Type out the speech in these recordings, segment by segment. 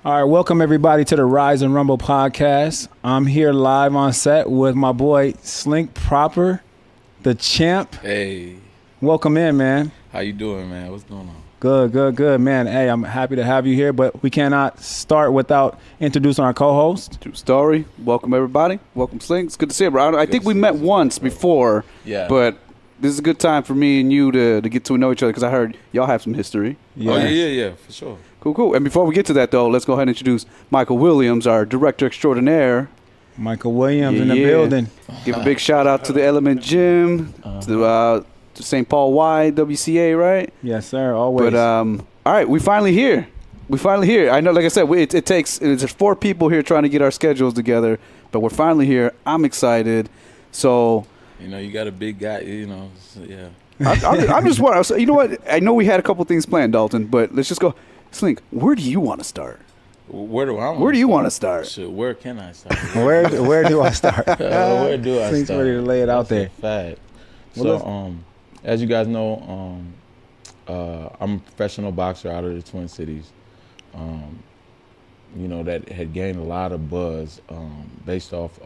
All right, welcome everybody to the Rise and Rumble podcast. I'm here live on set with my boy Slink Proper, the champ. Hey. Welcome in, man. How you doing, man? What's going on? Good, man. Hey, I'm happy to have you here, but we cannot start without introducing our co-host. True story. Welcome, everybody. Welcome, Slink. It's good to see you, bro. I think we met once before, but this is a good time for me and you to get to know each other because I heard y'all have some history. Yes. Oh, yeah, for sure. Cool. And before we get to that, though, let's go ahead and introduce Michael Williams, our director extraordinaire. Michael Williams in the building. Give a big shout out to the Element Gym, to St. Paul Y, WCA, right? Yes, sir, always. But, all right, we finally here. I know, like I said, there's 4 people here trying to get our schedules together, but we're finally here. I'm excited. So, you got a big guy, so, yeah. I'm just wondering, you know what? I know we had a couple things planned, Dalton, but let's just go. Slink, where do you want to start? Where do you want to start? Shit, where can I start? Where do I start? Where do I Slink's start? ready to lay it out there. Fact. So, as you guys know, I'm a professional boxer out of the Twin Cities. That had gained a lot of buzz based off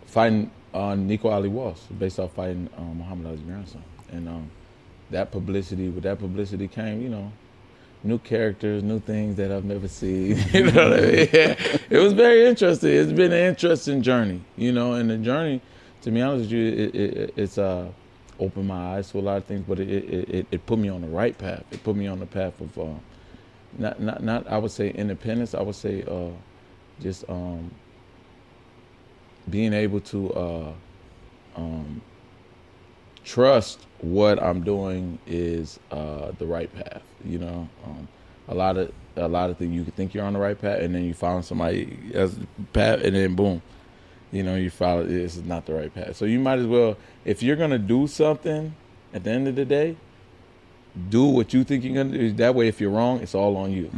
fighting Nico Ali Walsh, based off fighting Muhammad Ali's grandson. And with that publicity came, new characters, new things that I've never seen. You know what I mean? Yeah. It was very interesting. It's been an interesting journey, and the journey, to be honest with you, it's opened my eyes to a lot of things, but it put me on the right path. It put me on the path of not I would say independence. I would say just being able to trust what I'm doing is the right path. A lot of things you can think you're on the right path, and then you follow somebody else's path, and then boom, you follow this is not the right path. So you might as well, if you're gonna do something, at the end of the day, do what you think you're gonna do. That way, if you're wrong, it's all on you.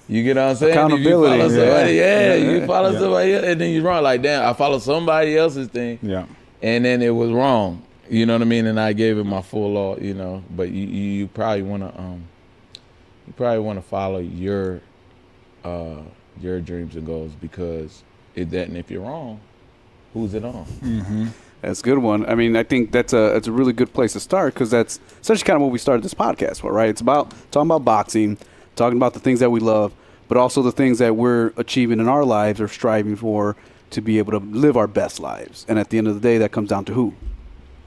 You get what I'm saying? Accountability. If you follow somebody, you follow somebody else, and then you're wrong. Like, damn, I followed somebody else's thing, and then it was wrong. You know what I mean? And I gave it my full all. But you probably wanna follow your dreams and goals, because and if you're wrong, who's it on? Mm-hmm. That's a good one. I mean, I think that's a really good place to start, because that's essentially kind of what we started this podcast for, right? It's about talking about boxing, talking about the things that we love, but also the things that we're achieving in our lives or striving for to be able to live our best lives. And at the end of the day, that comes down to who?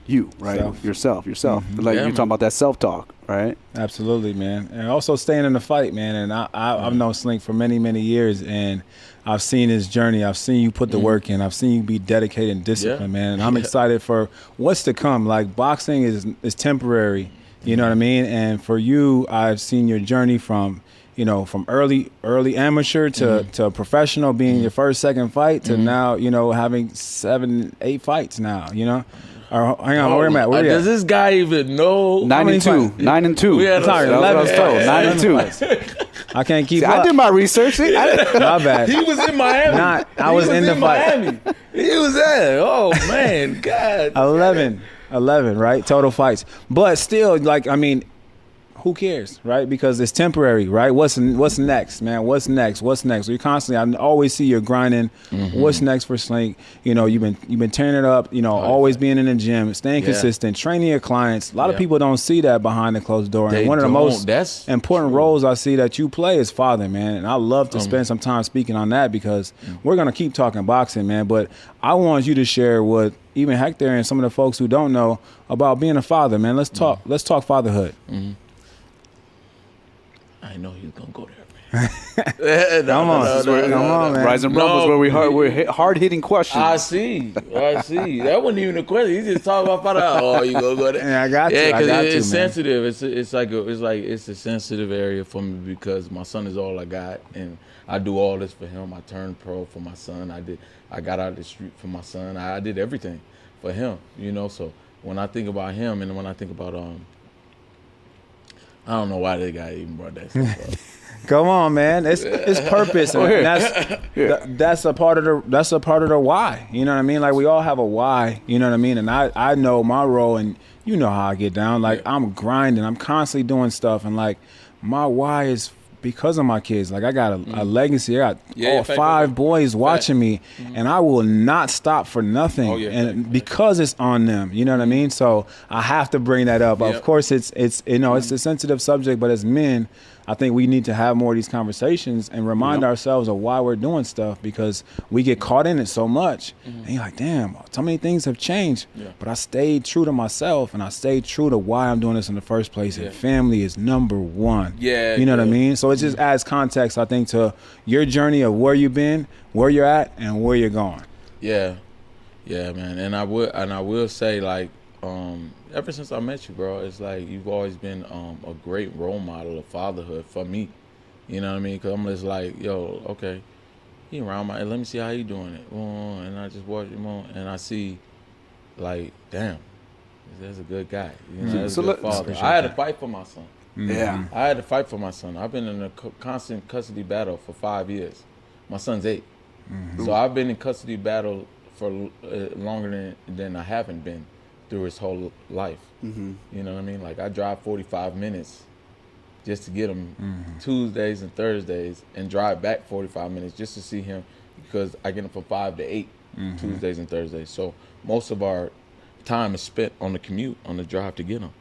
You, right? Yourself. Mm-hmm. Like you're talking about that self-talk, right? Absolutely, man. And also staying in the fight, man. And I've known Slink for many, many years, and I've seen his journey. I've seen you put the work in. I've seen you be dedicated and disciplined, man. And I'm excited for what's to come. Like, boxing is temporary, you know what I mean? And for you, I've seen your journey from early amateur to professional, being your first, second fight, to now, having 7, 8 fights now, hang on, where am I? Where does this guy even know? 9-2. 9-2. We had 9-2. I can't keep up. I did my research. My bad. He was in Miami. I was in the fight. Miami. He was there. Oh, man. God. 11, right? Total fights. But still, who cares, right? Because it's temporary, right? What's next, man? What's next? So you constantly, I always see you're grinding. Mm-hmm. What's next for Slink? You've been tearing it up. Always being in the gym, staying consistent, training your clients. A lot of people don't see that behind the closed door. And one of the most important roles I see that you play is father, man. And I love to spend some time speaking on that, because we're gonna keep talking boxing, man. But I want you to share what even Hector and some of the folks who don't know about being a father, man. Let's talk. Let's talk fatherhood. Mm-hmm. I know he's gonna go there, man. Come on, man. Rise and Rumble is where we're hard-hitting questions. I see. That wasn't even a question. He just talked about father. Oh, you gonna go there? Yeah, I got you. Yeah, because it's man. sensitive. It's a sensitive area for me, because my son is all I got, and I do all this for him. I turned pro for my son. I got out of the street for my son. I did everything for him. So when I think about him, and when I think about I don't know why this guy even brought that stuff up. Come on, man. It's purpose, and that's a part of the why. You know what I mean? Like, we all have a why. You know what I mean? And I know my role, and you know how I get down. Like, I'm grinding. I'm constantly doing stuff, and like, my why is because of my kids. Like I got a legacy. I got all fact, 5 boys watching me, and I will not stop for nothing. Oh, yeah, and fact. because it's on them, you know what I mean? So I have to bring that up. Yep. Of course, it's it's a sensitive subject, but as men, I think we need to have more of these conversations and remind ourselves of why we're doing stuff, because we get caught in it so much. And you're like, damn, so many things have changed. Yeah. But I stayed true to myself, and I stayed true to why I'm doing this in the first place. Yeah. And family is number one. Yeah, You know what I yeah. mean? So it just adds context, I think, to your journey of where you've been, where you're at, and where you're going. Yeah, man. And I will say, like, ever since I met you, bro, it's like you've always been a great role model of fatherhood for me. You know what I mean? Because I'm just like, yo, okay, he around my, let me see how he doing it. And I just watch him on, and I see, like, damn, that's a good guy. You know, that's So a good father. I had to fight for my son. Yeah. I had to fight for my son. I've been in a constant custody battle for 5 years. My son's 8. So I've been in custody battle for longer than I haven't been through his whole life. You know what I mean? Like, I drive 45 minutes just to get him Tuesdays and Thursdays, and drive back 45 minutes just to see him, because I get him from 5 to 8 Tuesdays and Thursdays. So most of our time is spent on the commute, on the drive to get him.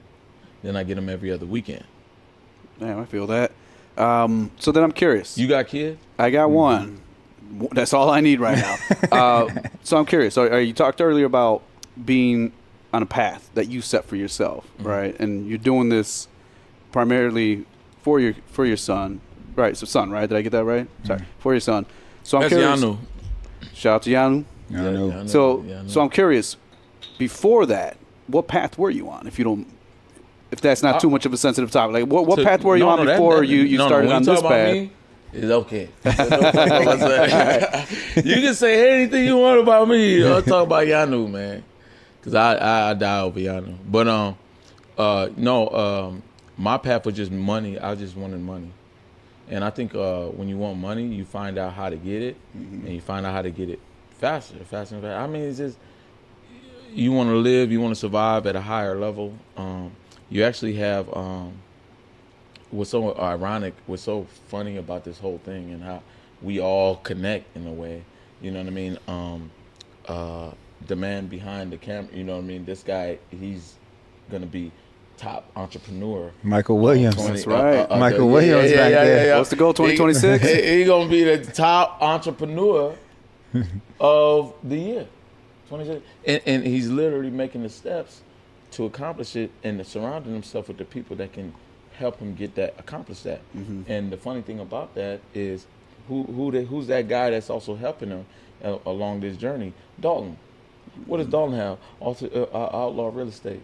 Then I get him every other weekend. Damn, I feel that. So then I'm curious. You got kids? I got one. That's all I need right now. So I'm curious. So you talked earlier about being on a path that you set for yourself, right? And you're doing this primarily for your son, right? So son, right? Did I get that right? Sorry, for your son. So I'm That's curious. Yanu. Shout out to Yanu. I know. Yanu. So Yanu. so I'm curious. Before that, what path were you on? If that's not too much of a sensitive topic, like what path were you on before you started on this path? It's okay. You can say anything you want about me. I'll talk about Yanu, man, because I die over Yanu. But my path was just money. I just wanted money, and I think when you want money, you find out how to get it, and you find out how to get it faster. I mean, it's just, you want to live, you want to survive at a higher level. You actually have what's so ironic, what's so funny about this whole thing, and how we all connect in a way. You know what I mean? The man behind the camera, you know what I mean? This guy, he's gonna be top entrepreneur. Michael Williams. That's right. Michael Williams back there. What's the goal, 2026? He's gonna be the top entrepreneur of the year, 2026, and he's literally making the steps to accomplish it, and surrounding himself with the people that can help him accomplish that. And the funny thing about that is, who's that guy that's also helping him along this journey? Dalton. What does Dalton have? Also, Outlaw Real Estate,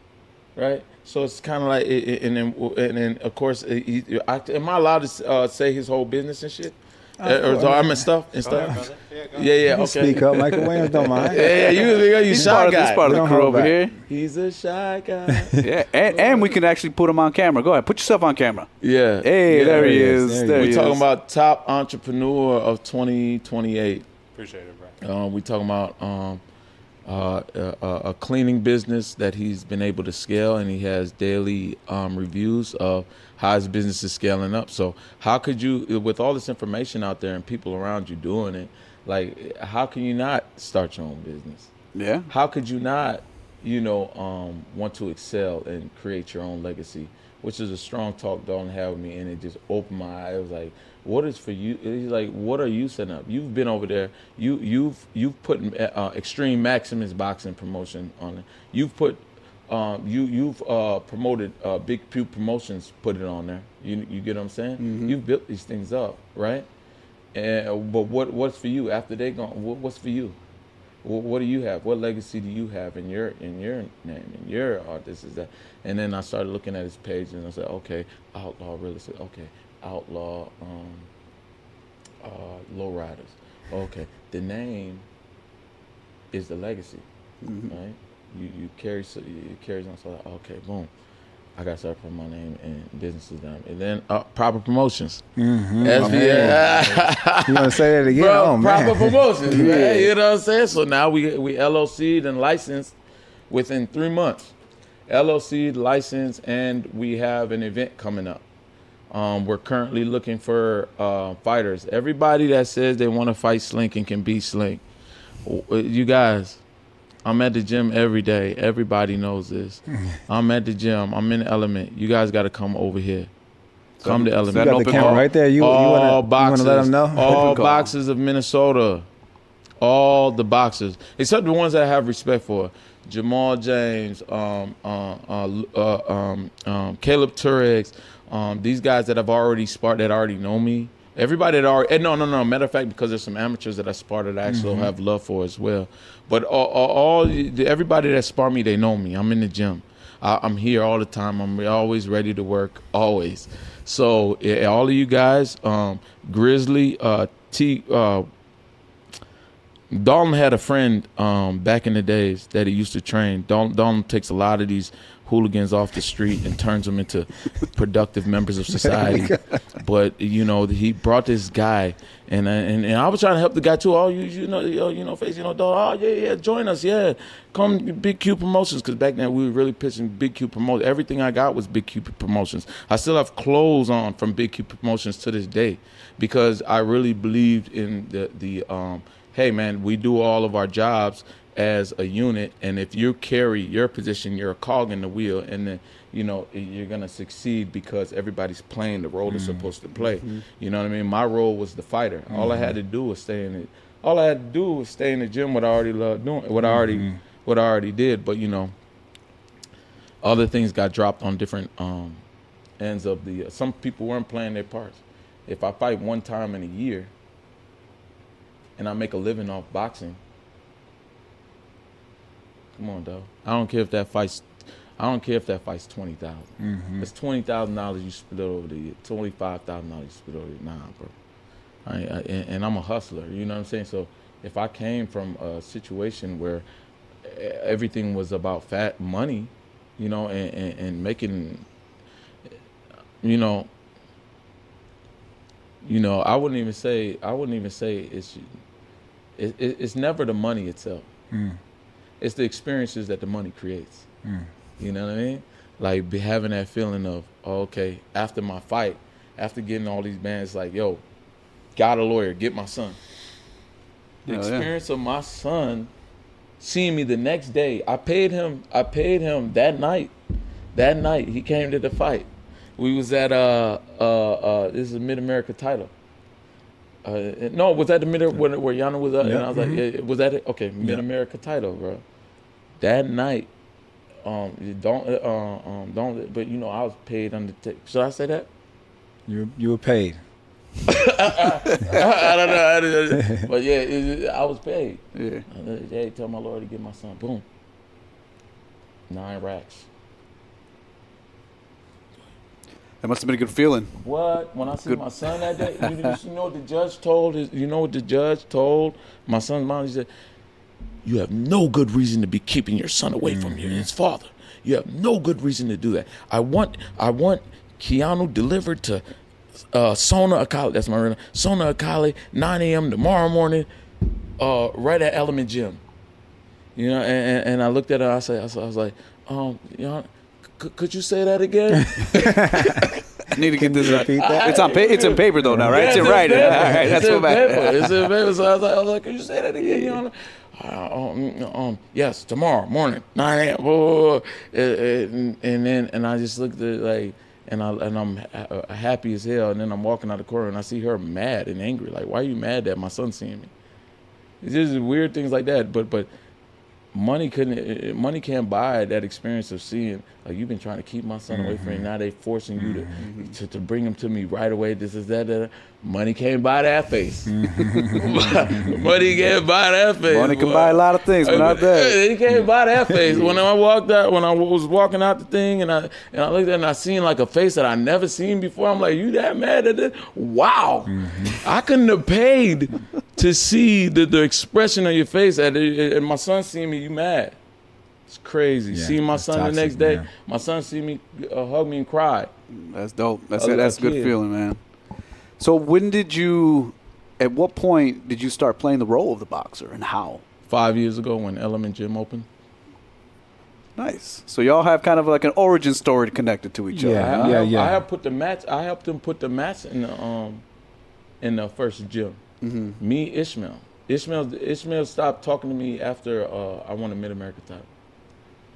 right? So it's kind of like, and then of course, am I allowed to say his whole business and shit? Or stuff and stuff. Yeah. Okay. Speak up, Michael Williams. Don't mind. Yeah. You shy guy. He's part of the crew over here. He's a shy guy. Yeah, and we can actually put him on camera. Go ahead, put yourself on camera. Yeah. Hey, there he is. We're talking about top entrepreneur of 2028. Appreciate it, bro. We're talking about a cleaning business that he's been able to scale, and he has daily reviews of how his business is scaling up. So how could you, with all this information out there and people around you doing it, like, how can you not start your own business? Yeah. How could you not, want to excel and create your own legacy? Which is a strong talk Dalton had with me, and it just opened my eyes. It was like, what is for you? He's like, what are you setting up? You've been over there. You've put Extreme Maximus boxing promotion on it. You've put you've promoted Big Pew Promotions. Put it on there. You get what I'm saying? You've built these things up, right? And but what's for you after they gone? What's for you? What do you have? What legacy do you have in your name, in your art? This is that. And then I started looking at his page, and I said, okay, Outlaw Real Estate. Okay, Outlaw Lowriders. Okay, the name is the legacy, right? You carry on. So okay, boom. I got to start putting my name and businesses down. And then Proper Promotions. SBA. You want to say that again? Bro, Oh, man. Proper Promotions, man. You know what I'm saying? So now we LLC'd and licensed within 3 months. LLC'd, licensed, and we have an event coming up We're currently looking for fighters. Everybody that says they want to fight Slink and can beat Slink, you guys, I'm at the gym every day. Everybody knows this. I'm at the gym. I'm in the element. You guys got to come over here. Come to element. You got the camera right there. You want to let them know? All boxers of Minnesota. All the boxers, except the ones that I have respect for. Jamal James, Caleb Turex, these guys that I've already sparred that already know me. Everybody that already, no. Matter of fact, because there's some amateurs that I sparred that I actually have love for as well. But everybody that spar me, they know me. I'm in the gym. I'm here all the time. I'm always ready to work, always. So all of you guys, Grizzly, Dalton had a friend back in the days that he used to train. Dalton takes a lot of these hooligans off the street and turns them into productive members of society. But he brought this guy, and I was trying to help the guy too. Oh, face, Dalton. Oh, yeah, join us, yeah. Come Big Q Promotions, because back then we were really pitching Big Q Promotions. Everything I got was Big Q Promotions. I still have clothes on from Big Q Promotions to this day, because I really believed in the hey, man, we do all of our jobs as a unit, and if you carry your position, you're a cog in the wheel, and then, you're going to succeed because everybody's playing the role they're supposed to play. You know what I mean? My role was the fighter. All I had to do was stay in it. All I had to do was stay in the gym, what I already loved doing, what I already did. But, other things got dropped on different ends of the, some people weren't playing their parts. If I fight one time in a year, and I make a living off boxing, come on, dog. I don't care if that fight's $20,000. It's $20,000 you split over the year. $25,000 you split over the year. Nah, bro. And I'm a hustler. You know what I'm saying? So if I came from a situation where everything was about fat money, and making, I wouldn't even say it's never the money itself. It's the experiences that the money creates. You know what I mean? Like having that feeling of, okay, after my fight, after getting all these bands, like, yo, got a lawyer, get my son. The experience of my son seeing me the next day, I paid him that night. That night he came to the fight. We was at this is a Mid-America title. No, was that the where Yana was at? And I was like, yeah, was that it? Okay, Mid-America title, bro. That night, don't. But I was paid under. Should I say that? You were paid. I don't know, but yeah, I was paid. Yeah. Hey, tell my lawyer to get my son. Boom. 9 racks. That must have been a good feeling. What? When I see my son that day, you know what the judge told my son's mom? He said, "You have no good reason to be keeping your son away from his father. You have no good reason to do that. I want Keanu delivered to Sona Akali. That's my real name. Sona Akali, 9 a.m. tomorrow morning, right at Element Gym." And I looked at her. I was like, could you say that again? I need to get this right. That? It's in paper though now, right? Yeah, it's in writing. All right, that's what matters. It's in paper. So I was like, could you say that again? Yes, tomorrow morning, 9 a.m. And I just looked at like, and I'm happy as hell. And then I'm walking out the corner and I see her mad and angry. Like, why are you mad that my son's seeing me? It's just weird things like that. But money can't buy that experience of seeing, like, you've been trying to keep my son away from me. Now they forcing you to bring him to me right away. This is that. Money can't buy that face. Money can't buy that face. Money can buy a lot of things, but not that. It can't buy that face. When I was walking out the thing, and I looked at it and I seen like a face that I never seen before. I'm like, you that mad at this? Wow. I couldn't have paid to see the expression of your face. And my son seeing me, you mad. It's crazy. Yeah, seeing my son toxic, the next day, my son see me, hug me and cry. That's dope. That's a good feeling, man. So at what point did you start playing the role of the boxer, and how? 5 years ago when Element Gym opened. Nice. So y'all have kind of like an origin story connected to each other. Yeah. I have put the mats. I helped them put the mats in the first gym. Mm-hmm. Me, Ishmael stopped talking to me after I won a Mid-America title.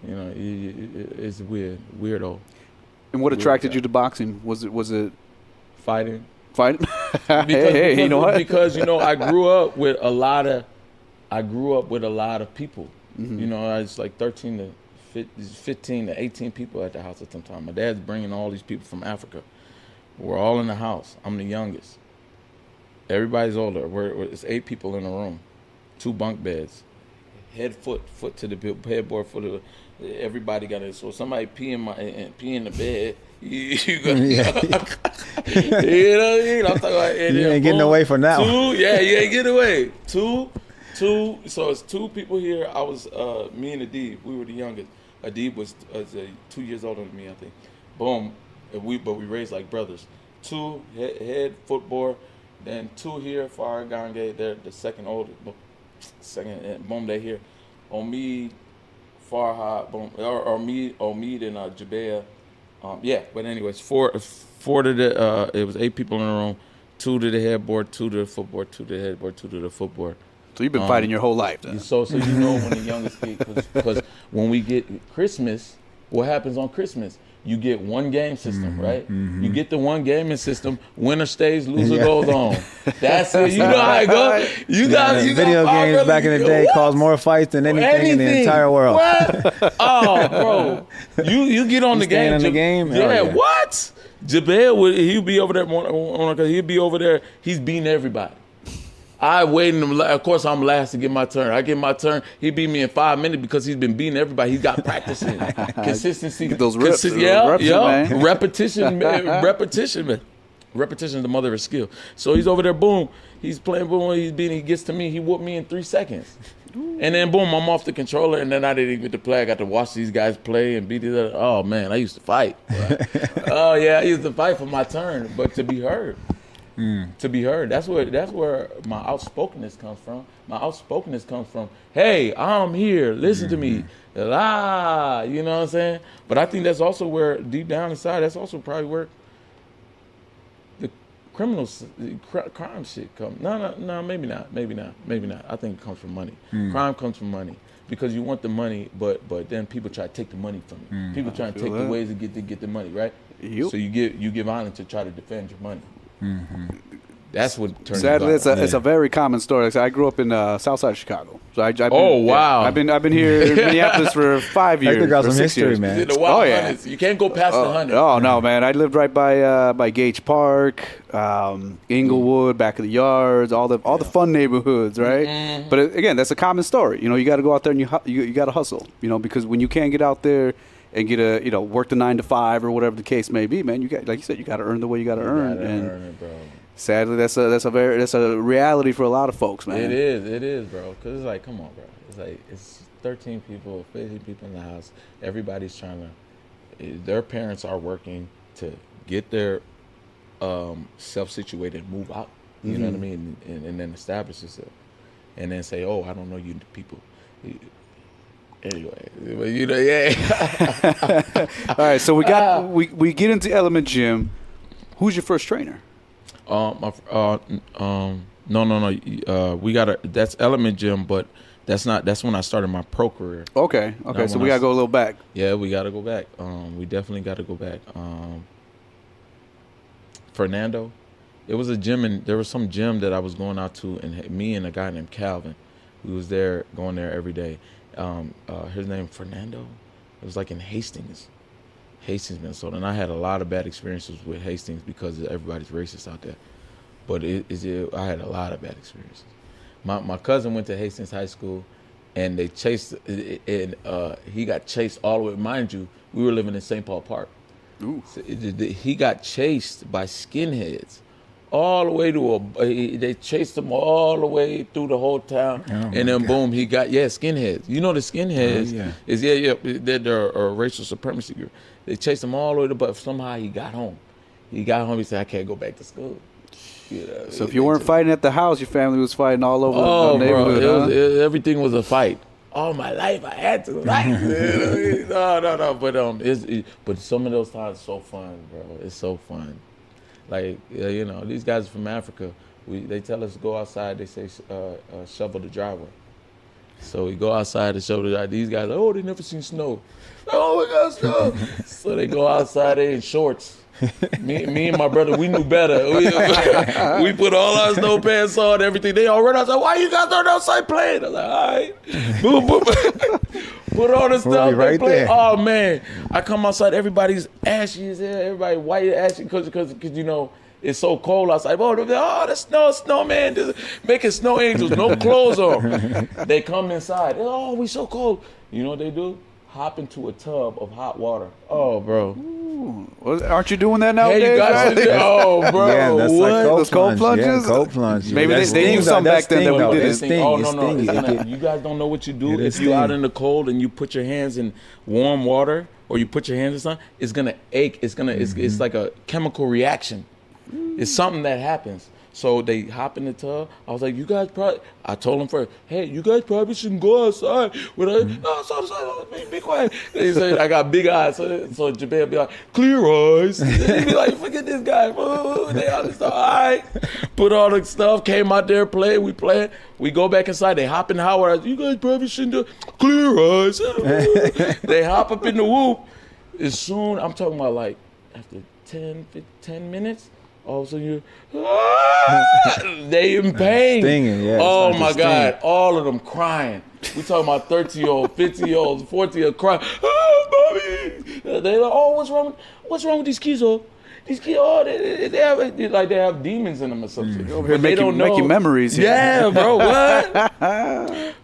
You know, it's weirdo. And what attracted you to boxing? Was it Fighting? Hey, you know what? Because I grew up with a lot of people. Mm-hmm. You know, I was like 15 to 18 people at the house at some time. My dad's bringing all these people from Africa. We're all in the house. I'm the youngest. Everybody's older. It's 8 people in the room, 2 bunk beds, foot to the headboard, everybody got it. So somebody pee in the bed. You got, you know what I mean? I'm talking about. You ain't getting away from that one. You ain't getting away. Two. So it's 2 people here. I was me and Adib. We were the youngest. Adib was 2 years older than me, I think. Boom. But we raised like brothers. 2 head footboard. Then 2 here, Farah Gange, they're the second oldest. Boom, they here. Omid, Farha, boom, or Omid and Jabea. But anyways, 4 to the, it was 8 people in the room, 2 to the headboard, 2 to the footboard, 2 to the headboard, 2 to the footboard. So you've been fighting your whole life then. So you know when the youngest kid, because when we get Christmas, what happens on Christmas? You get one game system, right? Mm-hmm. You get the one gaming system. Winner stays, loser goes on. That's it. You know how it goes. You got video games back in the day caused more fights than anything in the entire world. What? Oh, bro, you get on the game. In the game. Yeah, what? Jabel, he'll be over there. He'll be over there. He's beating everybody. I waited him. Of course, I'm last to get my turn. I get my turn. He beat me in 5 minutes because he's been beating everybody. He's got practicing, consistency. Get those reps. Man. Repetition, man. Repetition is the mother of skill. So he's over there. Boom. He's playing. Boom. He's beating. He gets to me. He whooped me in 3 seconds. And then boom, I'm off the controller, and then I didn't even get to play. I got to watch these guys play and beat it. Oh man, I used to fight. Oh yeah, I used to fight for my turn, but to be heard. To be heard. That's where my outspokenness comes from. My outspokenness comes from, hey, I'm here. Listen to me. La, you know what I'm saying? But I think that's also where, deep down inside, that's also probably where the crime shit comes. No, maybe not. I think it comes from money. Crime comes from money. Because you want the money, but then people try to take the money from you. People try to take the ways to get the money, right? Yep. So you give violence to try to defend your money. Mm-hmm. That's what turns. Sadly, it's a very common story. Like I grew up in South Side of Chicago. So I've been, wow! I've been here in Minneapolis for 5 years. I got some 6 history, years. man. You can't go past the 100. Oh no, man! I lived right by Gage Park, Inglewood, back of the yards, all the fun neighborhoods, right? Mm-hmm. But again, that's a common story. You know, you got to go out there and you got to hustle. You know, because when you can't get out there and get work the 9 to 5 or whatever the case may be, man, you got, like you said, you got to earn the way you got to earn. Earn it, bro. Sadly, that's a reality for a lot of folks, man. It is, bro. Because it's like, come on, bro. It's like it's 13 people, 15 people in the house. Everybody's trying to. Their parents are working to get their self-situated, move out. You know what I mean, and then establish yourself, and then say, oh, I don't know you people. Anyway, you know, yeah. All right, so we get into Element Gym. Who's your first trainer? No. We that's Element Gym, but that's when I started my pro career. Okay. So we gotta go a little back. Yeah, we gotta go back. We definitely gotta go back. Fernando, it was a gym, and there was some gym that I was going out to, and me and a guy named Calvin, who was there, going there every day. His name Fernando. It was like in Hastings, Minnesota, and I had a lot of bad experiences with Hastings because everybody's racist out there. But I had a lot of bad experiences. My cousin went to Hastings High School, and they chased, and he got chased all the way. Mind you, we were living in St. Paul Park. Ooh. So he got chased by skinheads. All the way they chased him all the way through the whole town, and then boom, he got skinheads. You know the skinheads they're a racial supremacy group. They chased him all the way but somehow he got home. He said, I can't go back to school. You know, so if you weren't fighting at the house, your family was fighting all over the neighborhood. Bro, everything was a fight. all my life I had to like it. No. But some of those times so fun, bro. It's so fun. Like, you know, these guys from Africa, they tell us to go outside. They say shovel the driveway. So we go outside to shovel the driveway. These guys, oh, they never seen snow. Oh, we got snow. So they go outside, they in shorts. Me and my brother, we knew better. We put all our snow pants on, everything. They all run outside. Why you guys aren't outside playing? I'm like, all right. Boom, boom. Put all the stuff right play. there. Oh man, I come outside. Everybody's ashy as hell. Everybody white ashy because you know it's so cold outside. Oh, the snowman, just making snow angels, no clothes on. They come inside. Oh, we so cold. You know what they do? Hop into a tub of hot water. Oh, bro. Well, aren't you doing that nowadays? Hey, you guys, right? Oh, bro. Yeah, that's what? like cold Those cold plunge. plunges? Yeah, cold plunge. Maybe That's they knew sting, something though. back then that we That's didn't. sting, Oh, though. no. It's sting. You guys don't know what you do. It If is you're out sting. in the cold and you put your hands in warm water or you put your hands in something, it's going to ache. It's like a chemical reaction. It's something that happens. So they hop in the tub. I was like, you guys probably, I told them first, hey, you guys probably shouldn't go outside. Be quiet. They said, I got big eyes. So Jabez be like, clear eyes. He'd be like, forget this guy. They all just all right. Put all the stuff, came out there, played. We played. We go back inside. They hop in the hot water. You guys probably shouldn't do clear eyes. They hop up in the whoop. As soon, I'm talking about like after 10 minutes, all of a sudden they in pain. Stinging, yeah. Oh It's my like a God, sting. all of them crying. We talking about 30-year-olds, 50-year-olds, 40-year-olds crying. Oh, mommy. They like, oh, what's wrong with these kids? Oh, these kids, oh, they have demons in them or something. But they don't know. Making memories here. Yeah, bro. What?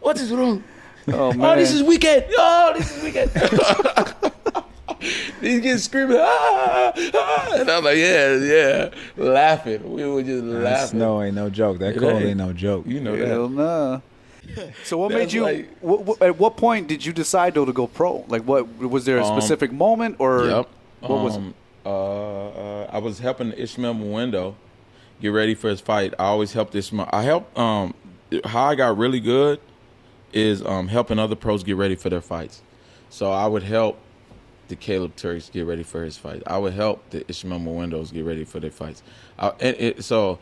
What is wrong? Oh, man. Oh, this is weekend. Oh, this is weekend. These kids screaming, and I'm like, yeah, laughing. We were just laughing. Snow ain't no joke. That It cold ain't. ain't no joke. You know Hell that. nah. So what made That's you? like- At what point did you decide though to go pro? Like, what was there a specific moment or? Yep. What was it? I was helping Ishmael Mwendo get ready for his fight. I always helped Ishmael. I helped. How I got really good is helping other pros get ready for their fights. So I would help the Caleb Turks get ready for his fight. I would help the Ishmael Mwendos get ready for their fights. So,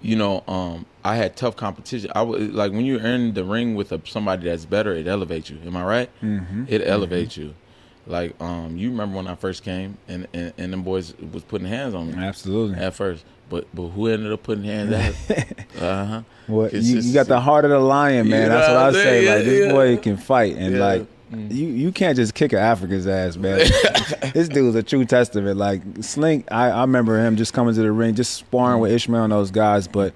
you know, I had tough competition. I would like when you're in the ring with somebody that's better, it elevates you. Am I right? Mm-hmm. It elevates you. Like you remember when I first came and them boys was putting hands on me. Absolutely. At first, but who ended up putting hands at? Well, you got the heart of the lion, man. You know That's what I what I'm say. saying? Like this Yeah. boy can fight, and Yeah. like you can't just kick an African's ass, man. This dude's a true testament. Like Slink, I remember him just coming to the ring, just sparring with Ishmael and those guys, but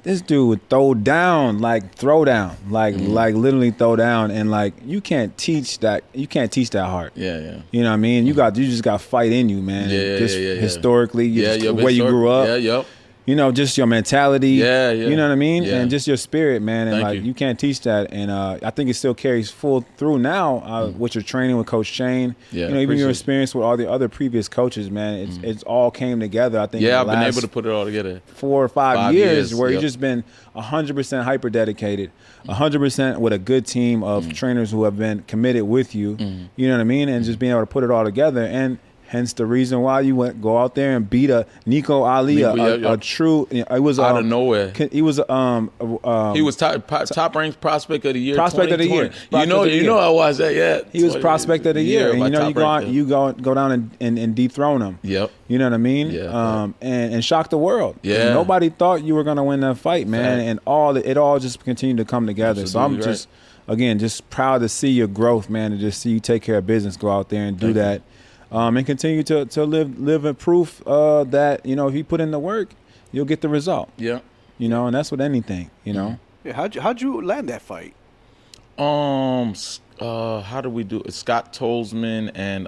this dude would throw down, like literally throw down, and like you can't teach that. You can't teach that heart. Yeah. You know what I mean? You just got fight in you, man. Yeah, just yeah. historically, Your the way you grew up. Yeah, yep. You know, just your mentality. Yeah. You know what I mean? Yeah. And just your spirit, man. And Thank like you. you can't teach that. And I think it still carries full through now with your training with Coach Shane. Yeah, You know, even appreciate your it. experience with all the other previous coaches, man. It's all came together. I think. in Yeah, the I've been last able to put it all together. 4 or 5 5 years years, where yep. you've just been 100% hyper dedicated, 100% with a good team of trainers who have been committed with you. You know what I mean? And just being able to put it all together. And hence the reason why you go out there and beat a Nico Ali, a true. It was Out of nowhere. He was He was top ranked prospect of the year. Prospect of the year. 2020. You know I watched that. Yeah, He was prospect of the year, and by you know top ranked, you go down and dethrone him. Yep. You know what I mean? Yeah. And shock the world. Yeah. Nobody thought you were gonna win that fight, man. Fact. And it all just continued to come together. So I'm Absolutely just again just proud to see your growth, man, and just see you take care of business, go out there and do that. And continue to live in proof that, you know, if you put in the work, you'll get the result. Yeah. You know, and that's with anything, you know. Yeah, how'd you land that fight? How do we do it? Scott Tolzman and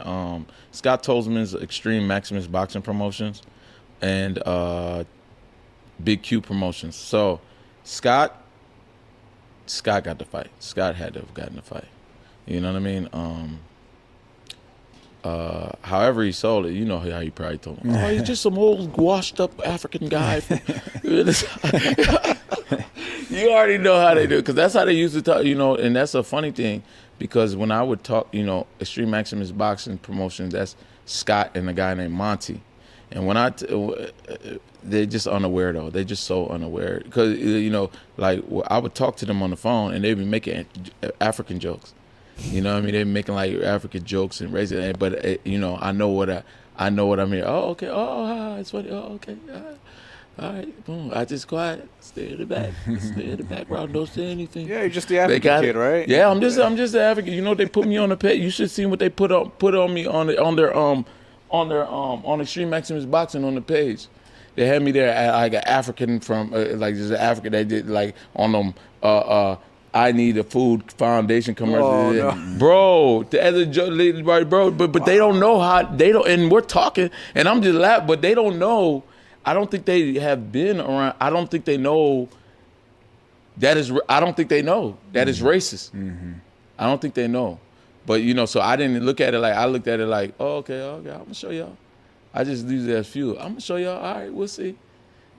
Scott Tolzman's Extreme Maximus Boxing Promotions and Big Q Promotions. So Scott got the fight. Scott had to have gotten the fight. You know what I mean? However he sold it, you know how you probably told him. Oh, he's just some old washed up African guy. You You already know how they do it, because that's how they used to talk, and that's a funny thing, because when I would talk, Extreme Maximus Boxing Promotion, that's Scott and a guy named Monty. And when they're just unaware, though. They're just so unaware. Because, I would talk to them on the phone, and they'd be making African jokes. You know what I mean? They're making, like, African jokes and raising, but, I know what I mean. Oh, okay. Oh, it's funny. Oh, okay. All right, boom. I just quiet, stay in the back, stay in the background, don't say anything. Yeah, you're just the African kid, right? Yeah, I'm just the African. They put me on the page. You should see what they put on me on their Extreme Maximus Boxing on the page. They had me there at, like, an African from just an African. They did, like, on them I Need a Food Foundation commercial. Oh, no. Bro, as a joke, bro, but they don't know how and we're talking, and I'm just laughing, but they don't know. I don't think they have been around. I don't think they know I don't think they know that is racist. Mm-hmm. I don't think they know. But, so I didn't look at it like, I looked at it like, oh, okay, I'm going to show y'all. I just use it as fuel. I'm going to show y'all. All right, we'll see.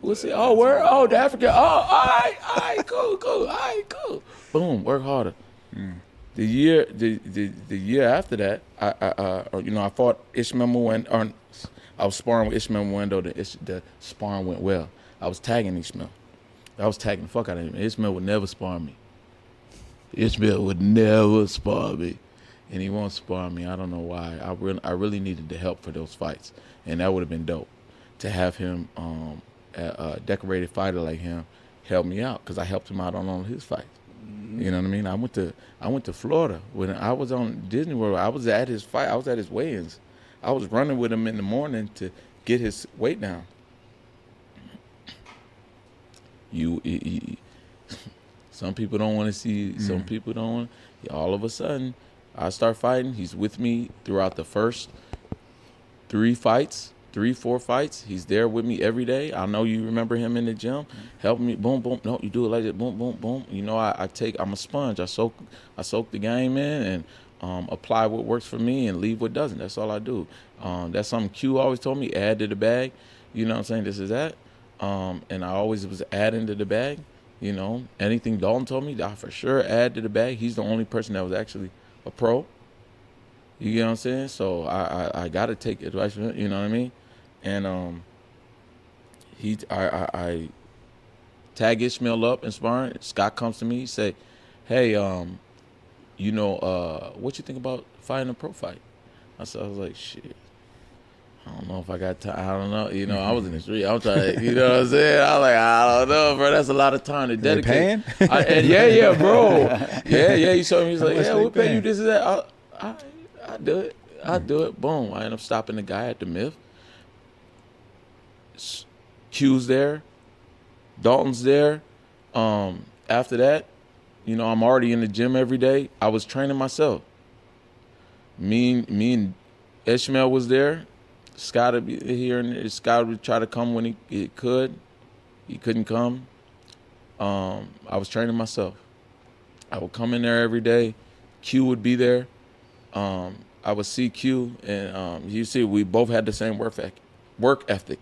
Oh, where? Oh, the African. Oh, all right, cool. All right, cool. Boom, work harder. Mm. The year after that, I fought Ishmael Mwendo. I was sparring with Ishmael Mwendo. The sparring went well. I was tagging Ishmael. I was tagging the fuck out of him. Ishmael would never spar me. Ishmael would never spar me. And he won't spar me. I don't know why. I really needed the help for those fights. And that would have been dope. To have him, a decorated fighter like him, help me out. Because I helped him out on all his fights. Mm-hmm. You know what I mean? I went to Florida. When I was on Disney World, I was at his fight. I was at his weigh-ins. I was running with him in the morning to get his weight down. Some people don't want to see. Some people don't want. All of a sudden, I start fighting. He's with me throughout the first 4 fights. He's there with me every day. I know you remember him in the gym, helping me. Boom, boom. No, you do it like this. Boom, boom, boom. I'm a sponge. I soak the game in and apply what works for me and leave what doesn't. That's all I do. That's something Q always told me, add to the bag. You know what I'm saying? This is that. And I always was adding to the bag. Anything Dalton told me, I for sure add to the bag. He's the only person that was actually a pro. You get what I'm saying? So I got to take advice from him, you know what I mean? And I tag Ishmael up in sparring. Scott comes to me, he say, hey, what you think about fighting a pro fight? I was like, shit, I don't know if I got time. I don't know. I was in the street. I was trying to, you know what I'm saying? I was like, I don't know, bro. That's a lot of time to dedicate. They paying? Yeah, bro. Yeah. He told me, he's like, yeah, we'll pay you this and that. I do it. I do it. Boom. I end up stopping the guy at the Myth. Q's there. Dalton's there. After that, I'm already in the gym every day. I was training myself. Me and Ishmael was there. Scott would be here, and Scott would try to come when he could. He couldn't come. I was training myself. I would come in there every day. Q would be there. I would see Q, and you see, we both had the same work ethic.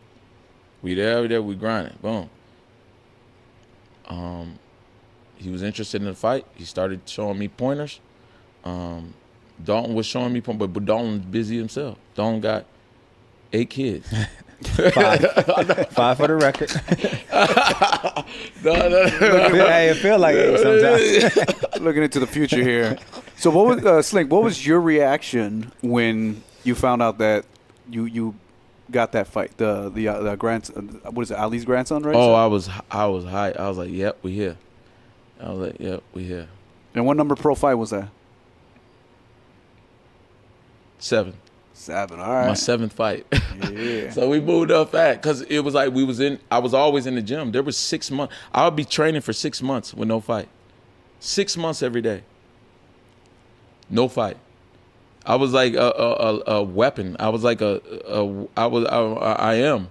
We there every day, we grinding. Boom. He was interested in the fight. He started showing me pointers. Dalton was showing me pointers, but Dalton was busy himself. Dalton got 8 kids. 5 for the record. No. Hey, it feel like 8 sometimes. Looking into the future here. So what was Slink? What was your reaction when you found out that you got that fight? The grandson. What is it? Ali's grandson, right? Oh, I was hyped. I was like, yep, we here. We here. And what number pro fight was that? 7. 7, all right. My 7th fight. Yeah. So we moved up fast because it was like I was always in the gym. There was 6 months. I would be training for 6 months with no fight. 6 months every day. No fight. I was like a weapon. I was like I am.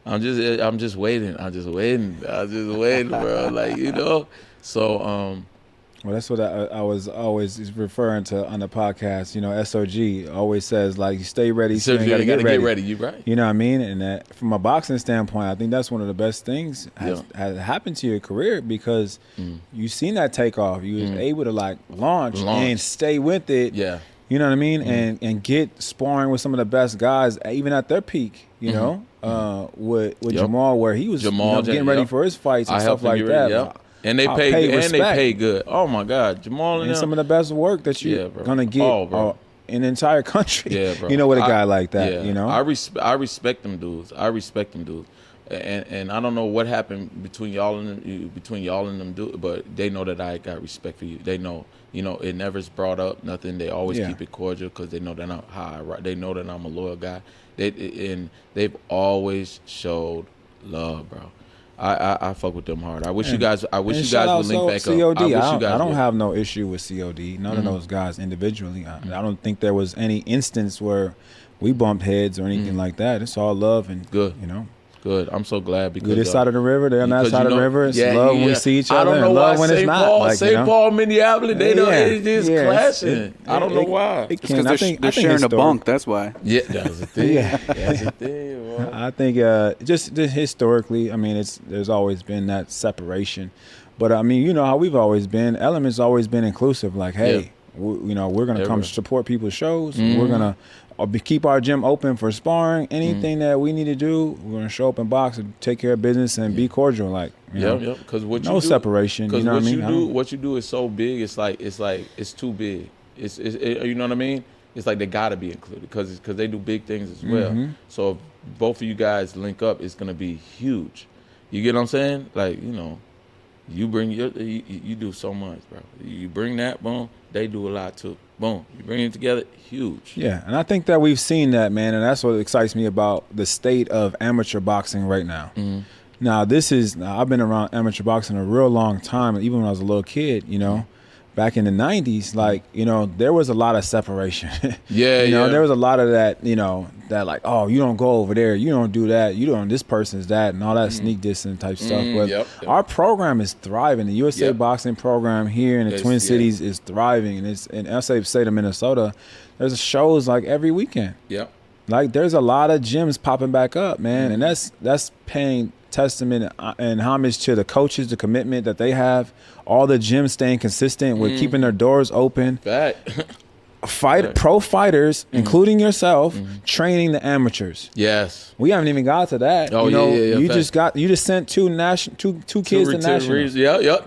I'm just waiting. I'm just waiting, bro. Like, So What Well, that's what I was always referring to on the podcast. You know, SOG always says, like, you stay ready, so you got to get ready. You're right. You know what I mean? And that, from a boxing standpoint, I think that's one of the best things has happened to your career, because you seen that takeoff. You was able to, like, launch and stay with it. Yeah. You know what I mean? And get sparring with some of the best guys, even at their peak, you know, with Jamal, where he was getting ready for his fights and stuff like that. And they pay good. Oh my God, Jamal and some of the best work that you're gonna get in the entire country. Yeah, bro. You know, with a guy like that. You know, I respect them dudes. And I don't know what happened between y'all and them dudes, but they know that I got respect for you. They know, you know, it never's brought up nothing. They always keep it cordial because they know that they know that I'm a loyal guy. They've always showed love, bro. I fuck with them hard. I wish you guys would link back COD. up. I don't have no issue with COD. None of those guys individually. I don't think there was any instance where we bumped heads or anything like that. It's all love and good. You know. Good. I'm so glad because this side of the river, they're on that side of the river. It's love when we see each other. I don't know and love why when it's not. Like, St. Paul, Minneapolis, they don't. It's clashing. I don't know why. It's because they're sharing a bunk. That's why. Yeah, that's the thing. That's the thing. Bro. I think just historically, I mean, there's always been that separation, but I mean, you know how we've always been. Element's always been inclusive. Like, hey, you know, we're gonna come support people's shows. We're gonna keep our gym open for sparring. Anything that we need to do, we're gonna show up and box and take care of business and be cordial. Like, you know, because no separation. Because you know what you do is so big. It's like it's too big. It's you know what I mean? It's like they gotta be included because they do big things as well. So if both of you guys link up, it's gonna be huge. You get what I'm saying? Like, you know, you bring you do so much, bro. You bring that, boom. They do a lot too. Boom. You bring it together, huge. Yeah, and I think that we've seen that, man, and that's what excites me about the state of amateur boxing right now. Now, I've been around amateur boxing a real long time, even when I was a little kid, you know. Back in the 90s, like, you know, there was a lot of separation. You know, there was a lot of that, you know, that like, oh, you don't go over there, you don't do that, you don't, this person's that, and all that sneak dissing type stuff. But our program is thriving. The USA boxing program here in the Twin Cities is thriving. And I say state of Minnesota, there's shows like every weekend. Like, there's a lot of gyms popping back up, man. And that's paying testament and homage to the coaches, the commitment that they have, all the gyms staying consistent with keeping their doors open. Pro fighters, including yourself, training the amateurs. Yes, we haven't even got to that. Oh, you know, you fact. just sent two kids to nationals.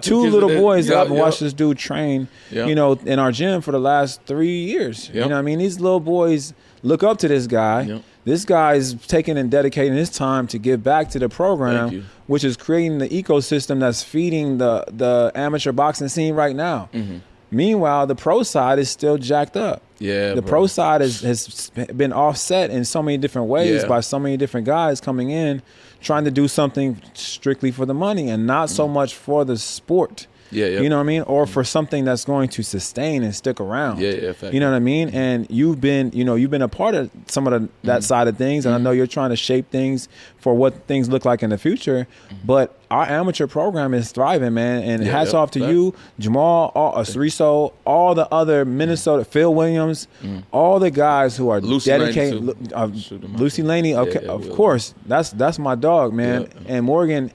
Two little boys that I've watched this dude train. You know, in our gym for the last 3 years. You know what I mean? These little boys look up to this guy. This guy is taking and dedicating his time to give back to the program, which is creating the ecosystem that's feeding the amateur boxing scene right now. Meanwhile, the pro side is still jacked up. The pro side has been offset in so many different ways by so many different guys coming in, trying to do something strictly for the money and not so much for the sport. You know what I mean? Or for something that's going to sustain and stick around. You know what I mean? And you've been a part of some of that side of things, and I know you're trying to shape things for what things look like in the future. But our amateur program is thriving, man. And hats off to you, Jamal, Riso, all the other Minnesota, Phil Williams, all the guys who are dedicated. Lucy Laney, of course, that's my dog, man. And Morgan,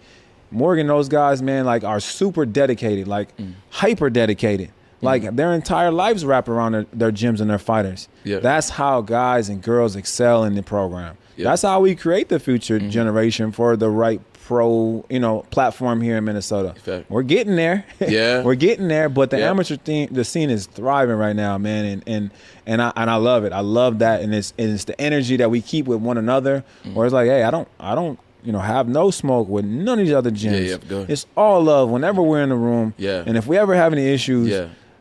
those guys, man, like, are super dedicated, like hyper dedicated. Like, their entire lives wrap around their gyms and their fighters. That's how guys and girls excel in the program. That's how we create the future generation for the right pro, you know, platform here in Minnesota. We're getting there. We're getting there, but the amateur the scene is thriving right now, man, and I love it. I love that, and it's the energy that we keep with one another. Where it's like, hey, I don't you know, have no smoke with none of these other gyms. It's all love whenever we're in the room. And if we ever have any issues,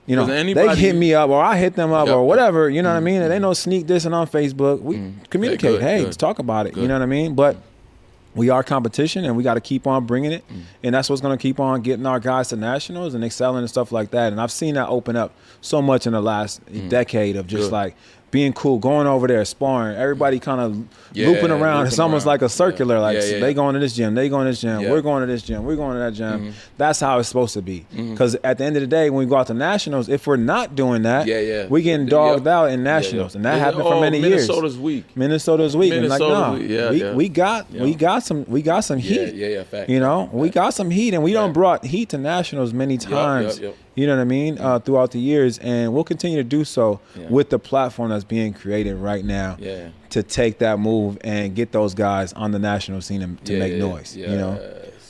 you know, they hit me up or I hit them up or whatever, you know what I mean? And they know sneak dissing on Facebook. We communicate. Let's talk about it. You know what I mean? But we are competition, and we got to keep on bringing it. And that's what's going to keep on getting our guys to nationals and excelling and stuff like that. And I've seen that open up so much in the last decade of just like being cool, going over there, sparring, everybody kind of looping around. It's almost like a circular, they going to this gym, they going to this gym, we're going to this gym, we're going to that gym. That's how it's supposed to be. Because at the end of the day, when we go out to nationals, if we're not doing that, we getting dogged out in nationals. And that happened for many years. Minnesota's weak. And like, no, we got some heat. Fact. You know, we got some heat, and we done brought heat to nationals many times. You know what I mean? Throughout the years, and we'll continue to do so with the platform that's being created right now to take that move and get those guys on the national scene to make noise. You know.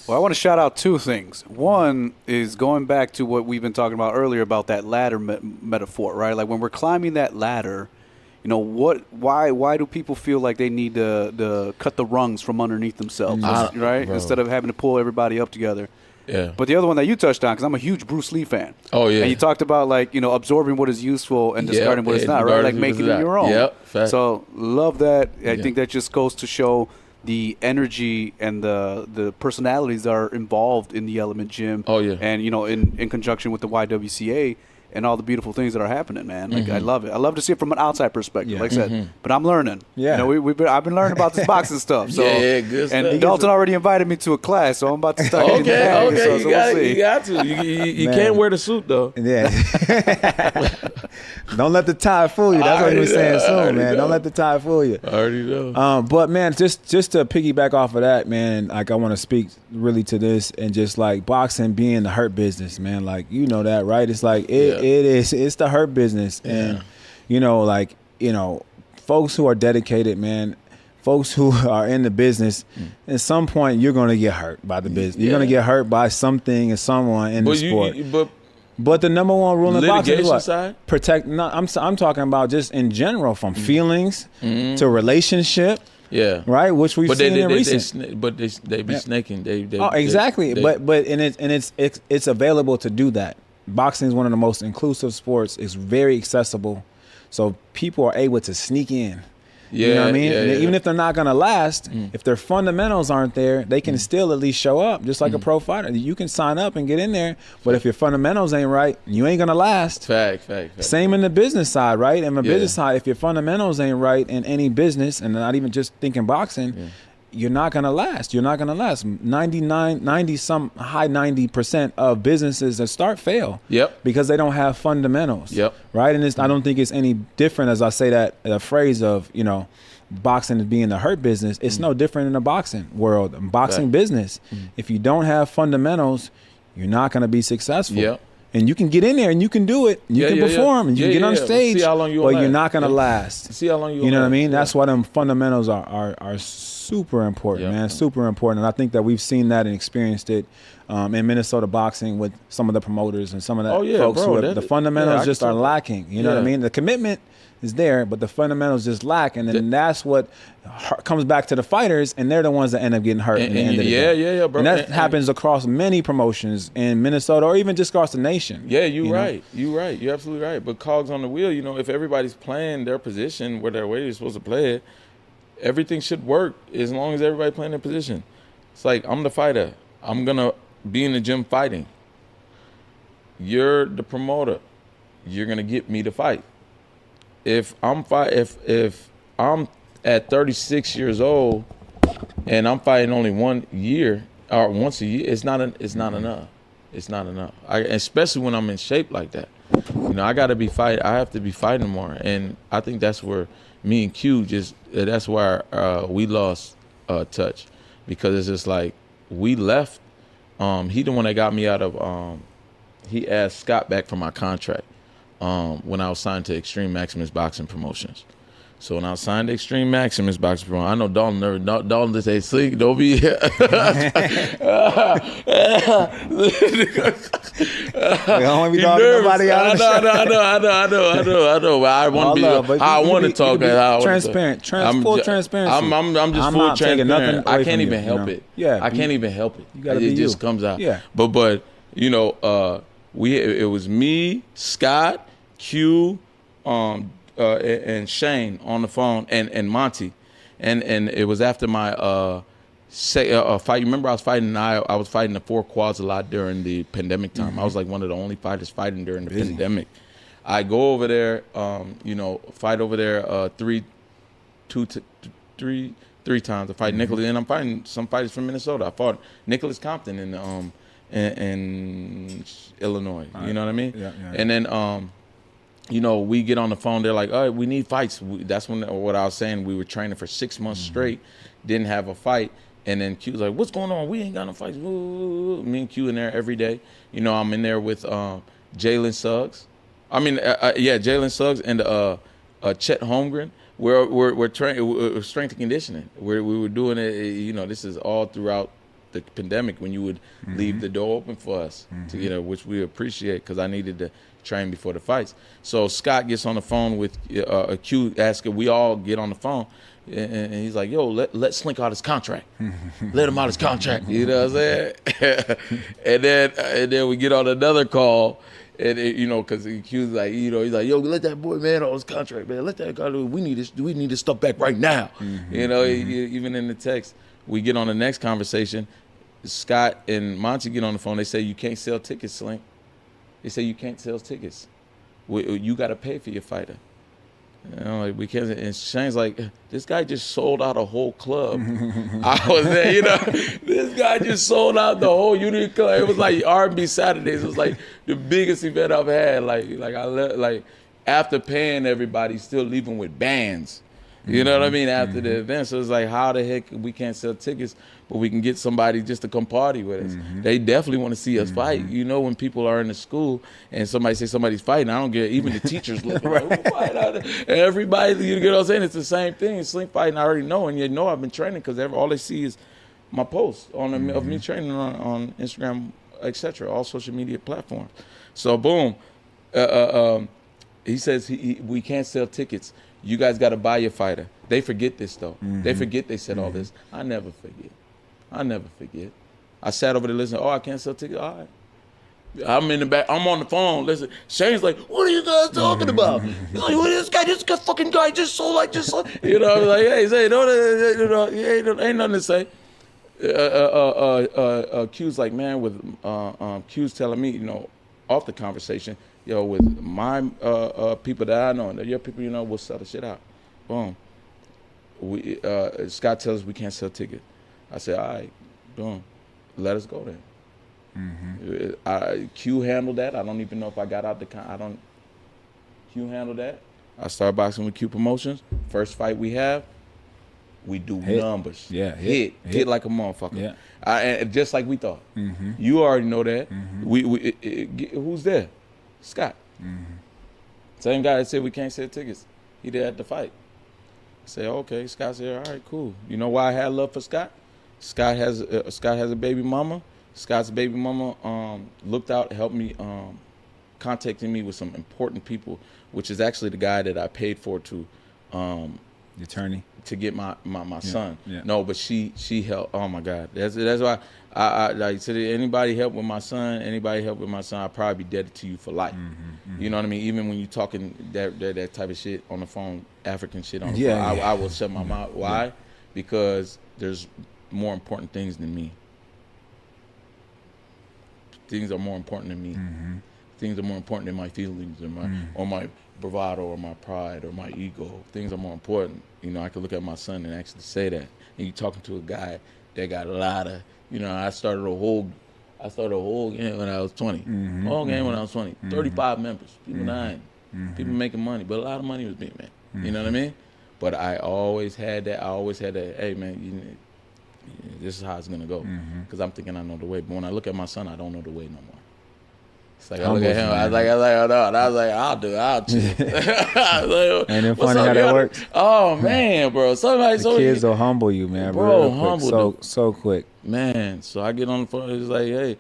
Well, I want to shout out two things. One is going back to what we've been talking about earlier about that ladder metaphor, right? Like when we're climbing that ladder, you know, why do people feel like they need to cut the rungs from underneath themselves, right? Bro. Instead of having to pull everybody up together. Yeah. But the other one that you touched on, because I'm a huge Bruce Lee fan. Oh, yeah. And you talked about, like, you know, absorbing what is useful and discarding what is not, right? Like making it your own. Yep. So love that. I think that just goes to show the energy and the personalities that are involved in the Element Gym. Oh, yeah. And, you know, in conjunction with the YWCA and all the beautiful things that are happening, man. Like, I love it. I love to see it from an outside perspective, like I said. But I'm learning. Yeah. You know, I've been learning about this boxing stuff. So, good stuff. And Dalton already invited me to a class, so I'm about to start getting Okay, so you we'll got to. You can't wear the suit, though. Yeah. Don't let the tie fool you. That's what he was saying soon, man. Don't let the tie fool you. I already know. But man, just to piggyback off of that, man, like I want to speak really to this and just like boxing being the hurt business, man. Like, you know that, right? It's like it's the hurt business. And you know, like, you know, folks who are dedicated, man, folks who are in the business, at some point you're gonna get hurt by the business. You're gonna get hurt by something or someone in the sport. But the number one rule in boxing is what? Side? Protect. No, I'm talking about just in general, from feelings to relationship. Yeah. Right. Which we've seen in recent. But they be snaking. They exactly. But it's available to do that. Boxing is one of the most inclusive sports. It's very accessible, so people are able to sneak in. You know what I mean? Even if they're not going to last, if their fundamentals aren't there, they can still at least show up, just like a pro fighter. You can sign up and get in there, but if your fundamentals ain't right, you ain't going to last. Fact. Same in the business side, right? In the business side, if your fundamentals ain't right in any business, and not even just thinking boxing, you're not going to last. You're not going to last. 90% of businesses that start fail. Because they don't have fundamentals. Right? And I don't think it's any different as I say that, a phrase of, you know, boxing is being the hurt business. It's no different in the boxing world, boxing business. If you don't have fundamentals, you're not going to be successful. And you can get in there and you can do it. You can perform and you can get on stage, but you're not going to last. See how long you know what I mean? That's why them fundamentals are super important, man. Super important. And I think that we've seen that and experienced it in Minnesota boxing with some of the promoters and some of the folks who the fundamentals just are lacking. You know what I mean? The commitment is there, but the fundamentals just lack, and then that's what comes back to the fighters, and they're the ones that end up getting hurt in the end of the day. Bro. And that happens across many promotions in Minnesota, or even just across the nation. You're right. You're absolutely right. But cogs on the wheel, you know, if everybody's playing their position where they're supposed to play it, everything should work as long as everybody playing their position. It's like, I'm the fighter. I'm gonna be in the gym fighting. You're the promoter. You're gonna get me to fight. If I'm at 36 years old and I'm fighting only 1 year or once a year, it's not enough. It's not enough. Especially when I'm in shape like that. You know, I have to be fighting more, and I think that's where me and Q that's where we lost touch, because it's just like we left. He the one that got me out of. He asked Scott back for my contract. When I was signed to Extreme Maximus Boxing Promotions. So when I was signed to Extreme Maximus Boxing Promotions, I know Dalton just say, Slink, don't be here. We don't be talking nobody out of the I know. But I want to be I want to talk. Transparent. Full transparency. I'm just full transparent. I can't even help it. Yeah. I can't even help it. You gotta be It just comes out. Yeah. But you know, it was me, Scott, Q, and Shane on the phone, and Monty, and it was after my fight. You remember I was fighting the 4 quads a lot during the pandemic time. I was like one of the only fighters fighting during the pandemic. I go over there, fight over there three times. I fight Nicholas, and I'm fighting some fighters from Minnesota. I fought Nicholas Compton in Illinois. You know what I mean? Yeah. And then we get on the phone. They're like, "All right, we need fights." That's what I was saying. We were training for 6 months straight, didn't have a fight. And then Q's like, "What's going on? We ain't got no fights." Me and Q in there every day. I'm in there with Jalen Suggs. Jalen Suggs and Chet Holmgren. We're training strength and conditioning. We were doing it. This is all throughout the pandemic when you would leave the door open for us to which we appreciate because I needed to train before the fights. So Scott gets on the phone with Q, asking we all get on the phone. And he's like, "Yo, let Slink out his contract. Let him out his contract." You know what I'm saying? and then we get on another call, and because Q's like, he's like, "Yo, let that boy man on his contract, man. Let that guy do. We need this stuff back right now." Even in the text, we get on the next conversation. Scott and Monty get on the phone. They say, "You can't sell tickets, Slink." They say you can't sell tickets. You got to pay for your fighter. We can't. And Shane's like, "This guy just sold out a whole club." I was there, This guy just sold out the whole Unity Club. It was like R&B Saturdays. It was like the biggest event I've had. After paying everybody, still leaving with bands. You know what I mean? After the event, so it's like, how the heck we can't sell tickets, but we can get somebody just to come party with us? They definitely want to see us fight. When people are in the school and somebody say somebody's fighting, I don't get even the teachers looking like, fight out there. Everybody, you get what I'm saying? It's the same thing. Slink fighting, I already know, and I've been training because all they see is my posts of me training on Instagram, etc., all social media platforms. So boom, he says we can't sell tickets. You guys got to buy your fighter. They forget this, though. They forget they said all this. I never forget. I sat over there listening. "Oh, I can't sell tickets." All right. I'm in the back. I'm on the phone. Listen. Shane's like, "What are you guys talking about?" He's like, "What is this fucking guy just sold like just sold?" I was like, "Hey, say, ain't nothing to say." Q's like, man, Q's telling me, off the conversation, with my people that I know, and your people, we'll sell the shit out. Boom. Scott tells us we can't sell tickets. I said, all right, boom, let us go then. Q handled that. I don't even know if I got out the Q handled that. I started boxing with Q Promotions. First fight we have, we do numbers. Yeah, hit like a motherfucker. Yeah. And just like we thought. You already know that. Who's there? Scott. Same guy that said we can't sell tickets. He did at the fight. I said, okay. Scott said, all right, cool. You know why I had love for Scott? Scott has a baby mama. Scott's baby mama looked out, helped me, contacted me with some important people, which is actually the guy that I paid for to the attorney to get my son. Yeah. No, but she helped. Oh my God, that's why I like said, anybody help with my son, I'll probably be dead to you for life. You know what I mean? Even when you talking that type of shit on the phone, African shit on the phone, I will shut my mouth. Why? Yeah. Because there's more important things than me. Things are more important than me. Things are more important than my feelings or my bravado or my pride or my ego. Things are more important. I can look at my son and actually say that. And you talking to a guy that got a lot of, I started a whole game when I was 20. Whole game when I was 20. 35 members. People dying. People making money. But a lot of money was being made. You know what I mean? But I always had that. Hey, man, this is how it's going to go. Because I'm thinking I know the way. But when I look at my son, I don't know the way no more. It's like, I look at him, I was like, oh, no. And I was like, I'll chill. Ain't it funny how that works? Oh, man, bro. The kids will humble you, man. Bro, humble so quick. Man, so I get on the phone. It's like, hey,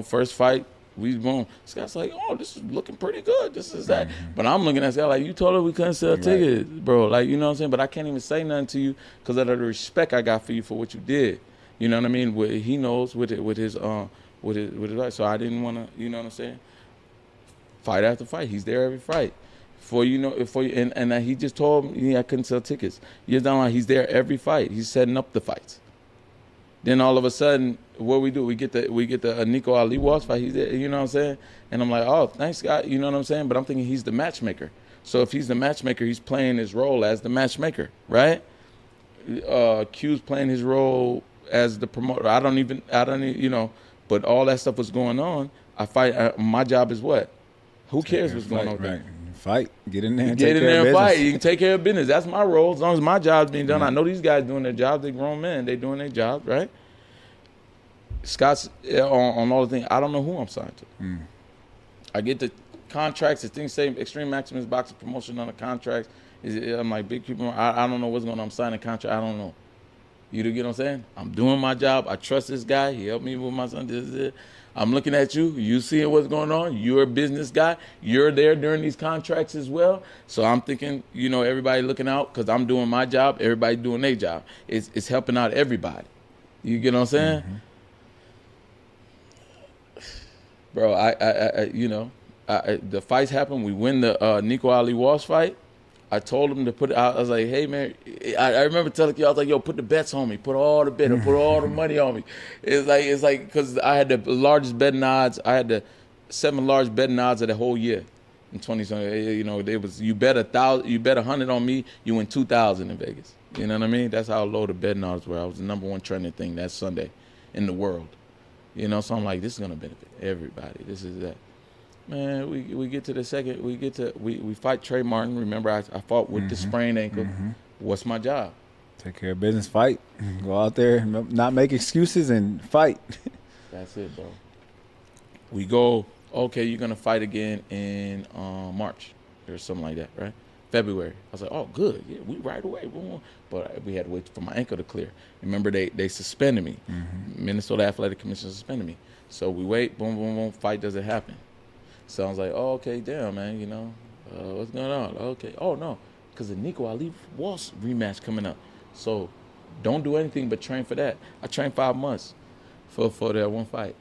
first fight, we boom. Scott's like, oh, this is looking pretty good. This is that. But I'm looking at Scott like, you told her we couldn't sell tickets, bro. Like, you know what I'm saying? But I can't even say nothing to you because of the respect I got for you for what you did. You know what I mean? He knows with his life. So I didn't want to, you know what I'm saying? Fight after fight. He's there every fight. And he just told me I couldn't sell tickets. Years down the line, he's there every fight. He's setting up the fights. Then all of a sudden, what we do, we get the Nico Ali Walsh fight. He's there, you know what I'm saying? And I'm like, oh, thanks, God. You know what I'm saying? But I'm thinking he's the matchmaker. So if he's the matchmaker, he's playing his role as the matchmaker, right? Q's playing his role as the promoter. I don't even, you know, but all that stuff was going on. I fight. My job is what? Who cares what's going on? Right. Fight. Get in there and Get take in care there of and business. fight. You can take care of business. That's my role. As long as my job's being done. I know these guys doing their jobs. They're grown men. They doing their jobs, right? Scott's on all the things. I don't know who I'm signed to. I get the contracts. The things say Extreme Maximus Boxing Promotion on the contracts. I'm like, big people. I don't know what's going on. I'm signing a contract. I don't know. You get what I'm saying? I'm doing my job. I trust this guy. He helped me with my son. This is it. I'm looking at you. You seeing what's going on. You're a business guy. You're there during these contracts as well. So I'm thinking, you know, everybody looking out because I'm doing my job. Everybody doing their job. It's helping out everybody. You get what I'm saying? Bro, I you know, the fights happen. We win the Nico Ali Walsh fight. I told him to put it out. I was like, hey, man, I remember telling you, I was like, yo, put the bets on me. Put all the bet, put all the money on me. It's like, because I had the largest betting odds. I had the 7 large betting odds of the whole year in 2020. You know, it was, you bet 1,000, you bet 100 on me, you win 2,000 in Vegas. You know what I mean? That's how low the betting odds were. I was the #1 trending thing that Sunday in the world. You know, so I'm like, this is going to benefit everybody. This is that. Man, we get to the second, we fight Trey Martin. Remember, I fought with the sprained ankle. What's my job? Take care of business, fight. Go out there, not make excuses, and fight. That's it, bro. We go, okay, you're going to fight again in March or something like that, right? February. I was like, oh, good. Yeah, we right away. But we had to wait for my ankle to clear. Remember, they suspended me. Minnesota Athletic Commission suspended me. So we wait, boom, boom, boom, fight doesn't happen. So I was like, oh, okay, damn, man, you know, what's going on? Okay, oh, no, because the Nico Ali Walsh rematch coming up. So don't do anything but train for that. I trained 5 months for that one fight.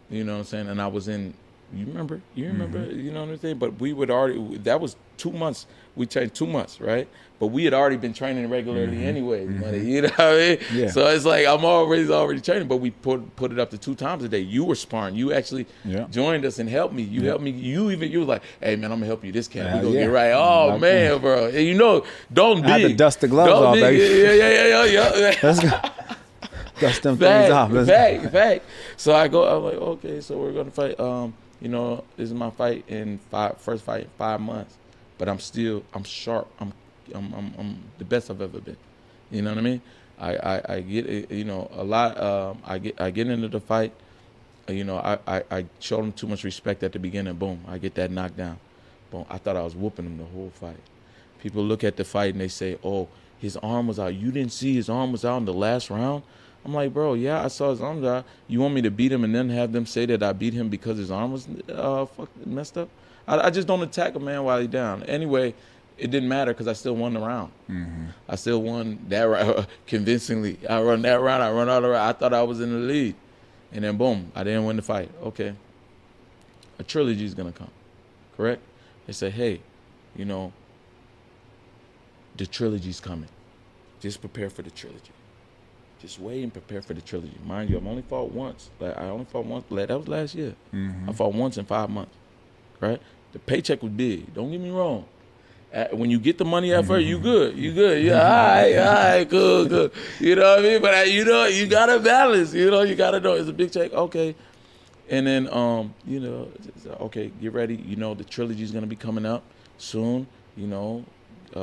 You know what I'm saying? And I was in, you remember, you know what I'm saying? But we would already, that was 2 months. We trained 2 months, right? But we had already been training regularly anyway, buddy. You know what I mean? Yeah. So it's like I'm already training, but we put it up to 2 times a day. You were sparring. You actually joined us and helped me. You helped me. You were like, hey, man, I'm going to help you this camp. We're going to get right. Oh, man, bro. And you know, Dalton I had to dust the gloves off, baby. Yeah. Let's go. Dust them things off. Fact. So I'm like, okay, so we're going to fight. You know, this is my fight first fight in 5 months. But I'm sharp. I'm the best I've ever been. You know what I mean? I get, you know, a lot. I get into the fight. You know, I showed him too much respect at the beginning. Boom, I get that knockdown. Boom, I thought I was whooping him the whole fight. People look at the fight and they say, oh, his arm was out. You didn't see his arm was out in the last round? I'm like, bro, yeah, I saw his arm out. You want me to beat him and then have them say that I beat him because his arm was messed up? I just don't attack a man while he's down. Anyway, it didn't matter because I still won the round. I still won that round convincingly. I run that round. I run all the round. I thought I was in the lead. And then, boom, I didn't win the fight. Okay. A trilogy is going to come, correct? They say, hey, you know, the trilogy's coming. Just prepare for the trilogy. Just wait and prepare for the trilogy. Mind you, I've only fought once. Like, I only fought once. That was last year. I fought once in 5 months. Right? The paycheck was big. Don't get me wrong. When you get the money at first, you good. Yeah, all right, cool. You know what I mean? But you know, you gotta balance. You know, you gotta know it's a big check. Okay. And then, you know, okay, get ready. You know, the trilogy's gonna be coming up soon. You know,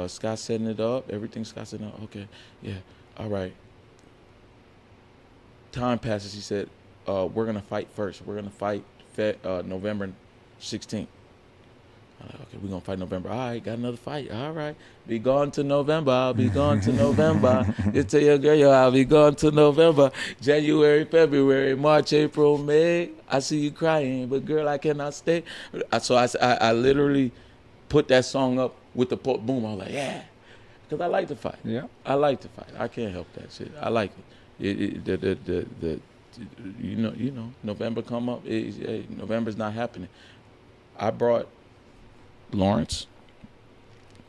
Scott's setting it up. Everything Scott's setting up. Okay, yeah, all right. Time passes. He said, we're gonna fight first. We're gonna fight November 16th. Okay, we're going to fight November. All right, got another fight. All right. Be gone to November. I'll be gone to November. You tell your girl, yo, I'll be gone to November. January, February, March, April, May. I see you crying, but girl, I cannot stay. So I literally put that song up with the boom. I was like, yeah. Because I like to fight. Yeah. I like to fight. I can't help that shit. I like it. You know, November come up. November's not happening. I brought Lawrence,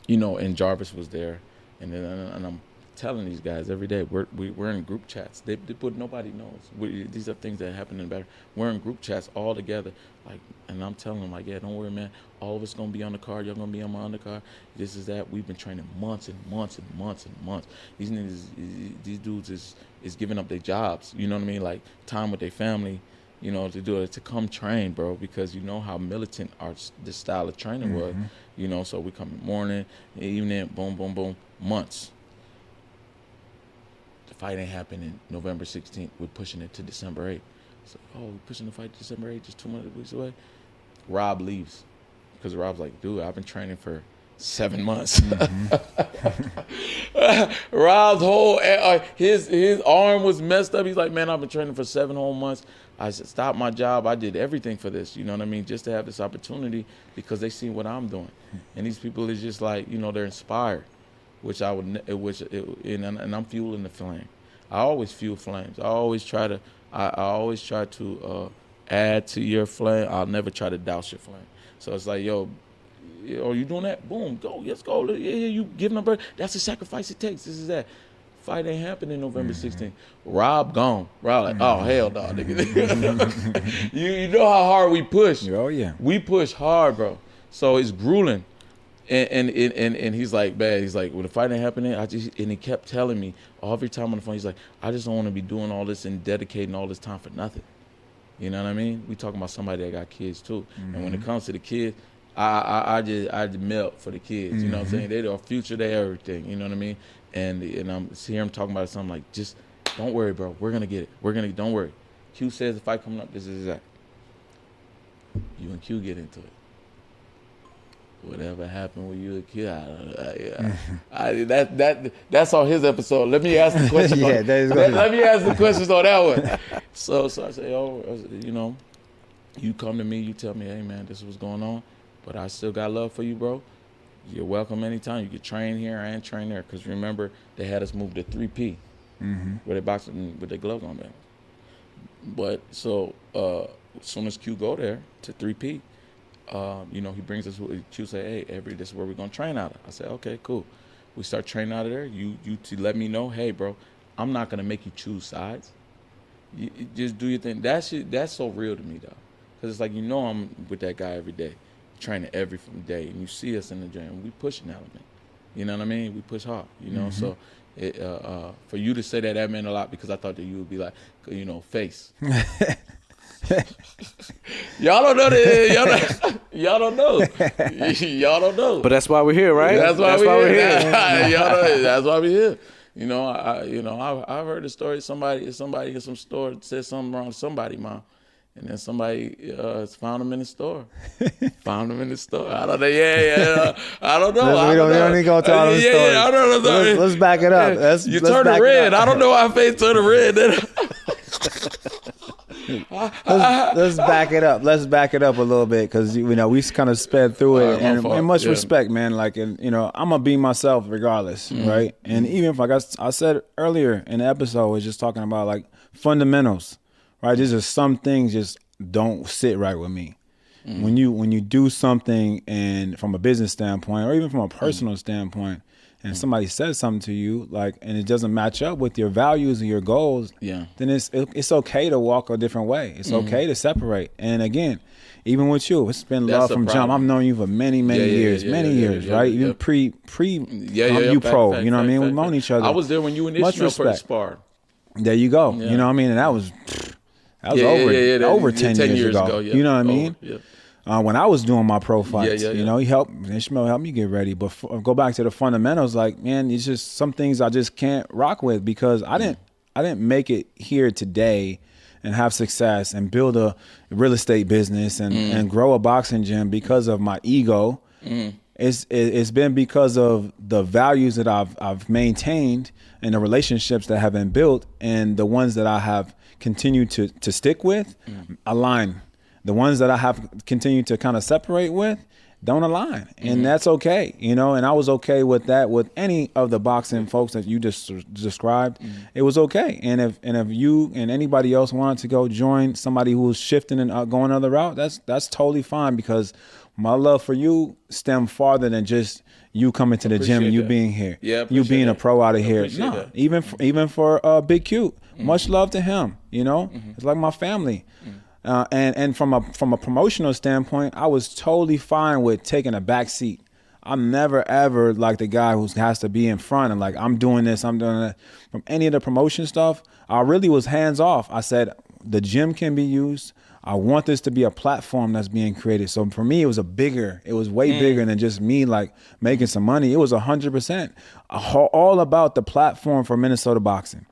you know, and Jarvis was there, and then telling these guys every day. We're in group chats. They put nobody knows. These are things that happen in the back. We're in group chats all together. Like, and I'm telling them like, yeah, don't worry, man. All of us gonna be on the card. Y'all gonna be on my undercard. This is that. We've been training months and months and months and months. These niggas, these dudes is giving up their jobs. You know what I mean? Like time with their family. You know, to do it, to come train, bro, because you know how militant this style of training was. You know, so we come in the morning, evening, boom, boom, boom, months. The fight ain't happening November 16th. We're pushing it to December 8th. So, we're pushing the fight to December 8th, just 2 weeks away. Rob leaves because Rob's like, dude, I've been training for 7 months. Rob's whole his arm was messed up. He's like, man, I've been training for 7 whole months. I stopped my job. I did everything for this. You know what I mean? Just to have this opportunity because they see what I'm doing. And these people is just like, you know, they're inspired, and I'm fueling the flame. I always fuel flames. I always try to add to your flame. I'll never try to douse your flame. So it's like, yo, are you doing that? Boom, go, let's go. Yeah, you giving up. That's the sacrifice it takes. This is that. Fight ain't happening November 16th. Rob gone. Rob like, oh, hell no, nigga. you know how hard we push. Oh, yeah. We push hard, bro. So it's grueling. And he's like, bad. He's like, well, the fight ain't happening. And he kept telling me every time on the phone, he's like, I just don't want to be doing all this and dedicating all this time for nothing. You know what I mean? We talking about somebody that got kids too. And when it comes to the kids, I just melt for the kids. You know what I'm saying? They our future, they everything. You know what I mean? And I'm hearing him talking about something like, just don't worry, bro. We're gonna get it. Don't worry. Q says the fight coming up, this is that. You and Q get into it. Whatever happened with you and Q, that's on his episode. Let me ask the question. Let me ask the questions on that one. So I say, you know, you come to me, you tell me, hey man, this is what's going on, but I still got love for you, bro. You're welcome anytime. You can train here and train there. Because remember, they had us move to 3P, where they boxing with their gloves on, man. But so as soon as Q go there to 3P, you know, he brings us. Q say, hey, this is where we're gonna train out of. I said, okay, cool. We start training out of there. You to let me know, hey, bro, I'm not gonna make you choose sides. You just do your thing. That's so real to me, though, because it's like, you know, I'm with that guy every day. Training every day, and you see us in the gym. We pushing element, you know what I mean? We push hard, you know. So, for you to say that meant a lot because I thought that you would be like, you know, face. Y'all don't know that. Y'all don't know. Y'all don't know. But that's why we're here, right? That's why we're here. Y'all know, that's why we're here. You know, I've heard the story. Somebody in some store said something wrong to somebody, mom. And then somebody found him in the store. I don't know. Yeah. I don't know. We don't need to go tell all the stories. I don't know. Let's back it up. You turn it red. I don't know why face turned red. Let's back it up. Let's back it up a little bit because, you know, we kind of sped through it. And much respect, man. Like, and, you know, I'm going to be myself regardless, right? And even if, like I said earlier in the episode, was just talking about, like, fundamentals. Right, there's just some things just don't sit right with me. When you do something, and from a business standpoint, or even from a personal standpoint, and somebody says something to you, like, and it doesn't match up with your values and your goals, then it's okay to walk a different way. It's okay to separate. And again, even with you, it's been love from jump. I've known you for many years, right? Even pre you pro. You know what I mean? We've known each other. I was there when you and Ishmael first sparred. There you go. You know what I mean? And that was over 10 years ago. You know what I mean? When I was doing my pro fights, you know, Ishmael helped me get ready. But go back to the fundamentals, like, man, it's just some things I just can't rock with because I didn't make it here today and have success and build a real estate business and grow a boxing gym because of my ego. It's been because of the values that I've maintained and the relationships that have been built and the ones that I have continued to stick with, align the ones that I have continued to kind of separate with don't align, and that's okay, you know. And I was okay with that with any of the boxing folks that you just described. It was okay. And if you and anybody else wanted to go join somebody who was shifting and going another route, that's totally fine, because my love for you stemmed farther than just you coming to the gym and you being here. Yeah, you being a pro out of here. Appreciate No, that. even for Big Q, much love to him. You know, it's like my family. And from a promotional standpoint, I was totally fine with taking a back seat. I'm never ever like the guy who has to be in front and like, I'm doing this, I'm doing that. From any of the promotion stuff, I really was hands off. I said the gym can be used. I want this to be a platform that's being created. So for me, it was way bigger than just me like making some money. It was 100% all about the platform for Minnesota boxing.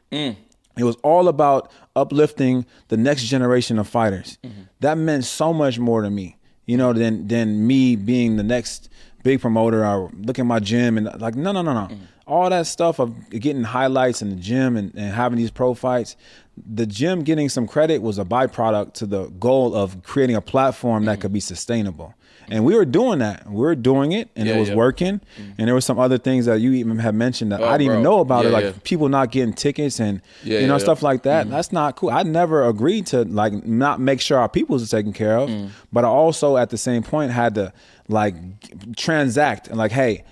It was all about uplifting the next generation of fighters. That meant so much more to me, you know, than me being the next big promoter or look at my gym and like, no. All that stuff of getting highlights in the gym and having these pro fights, the gym getting some credit was a byproduct to the goal of creating a platform that could be sustainable. And we were doing that. We were doing it, and it was working. And there were some other things that you even have mentioned that I didn't even know about it, like people not getting tickets and stuff like that. That's not cool. I never agreed to like not make sure our peoples are taken care of, but I also at the same point had to like transact and like, hey,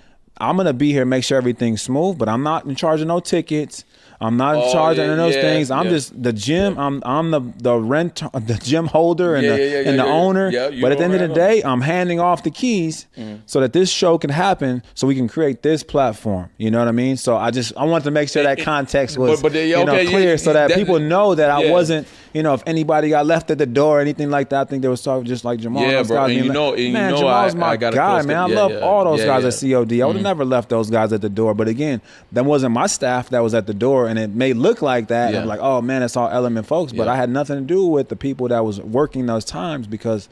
I'm gonna be here, make sure everything's smooth, but I'm not in charge of no tickets. I'm not in charge of any of those things. I'm just the gym. I'm the gym holder and the owner. But at the end of the day, I'm handing off the keys so that this show can happen, so we can create this platform. You know what I mean? So I wanted to make sure that context was clear, so that people know that I wasn't. You know, if anybody got left at the door or anything like that, I think they was talking just like Jamal. Yeah, bro. And Jamal's my guy, man. I love all those guys at COD. I would have never left those guys at the door. But again, that wasn't my staff that was at the door, and it may look like that. I'm like, oh man, it's all Element folks. But I had nothing to do with the people that was working those times, because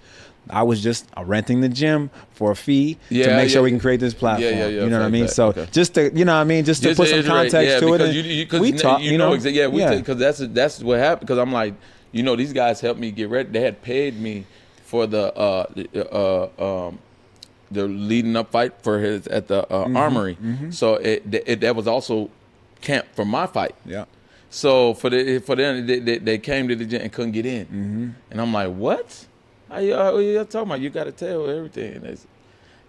I was just renting the gym for a fee to make sure we can create this platform. You know what I mean? So just to, you know what I mean? Just to put some context to it. We talk, because that's what happened. Because I'm like, you know, these guys helped me get ready. They had paid me for the leading up fight for his at the Armory. So that was also camp for my fight. So for them, they came to the gym and couldn't get in. And I'm like, what? What you talking about? You got to tell everything.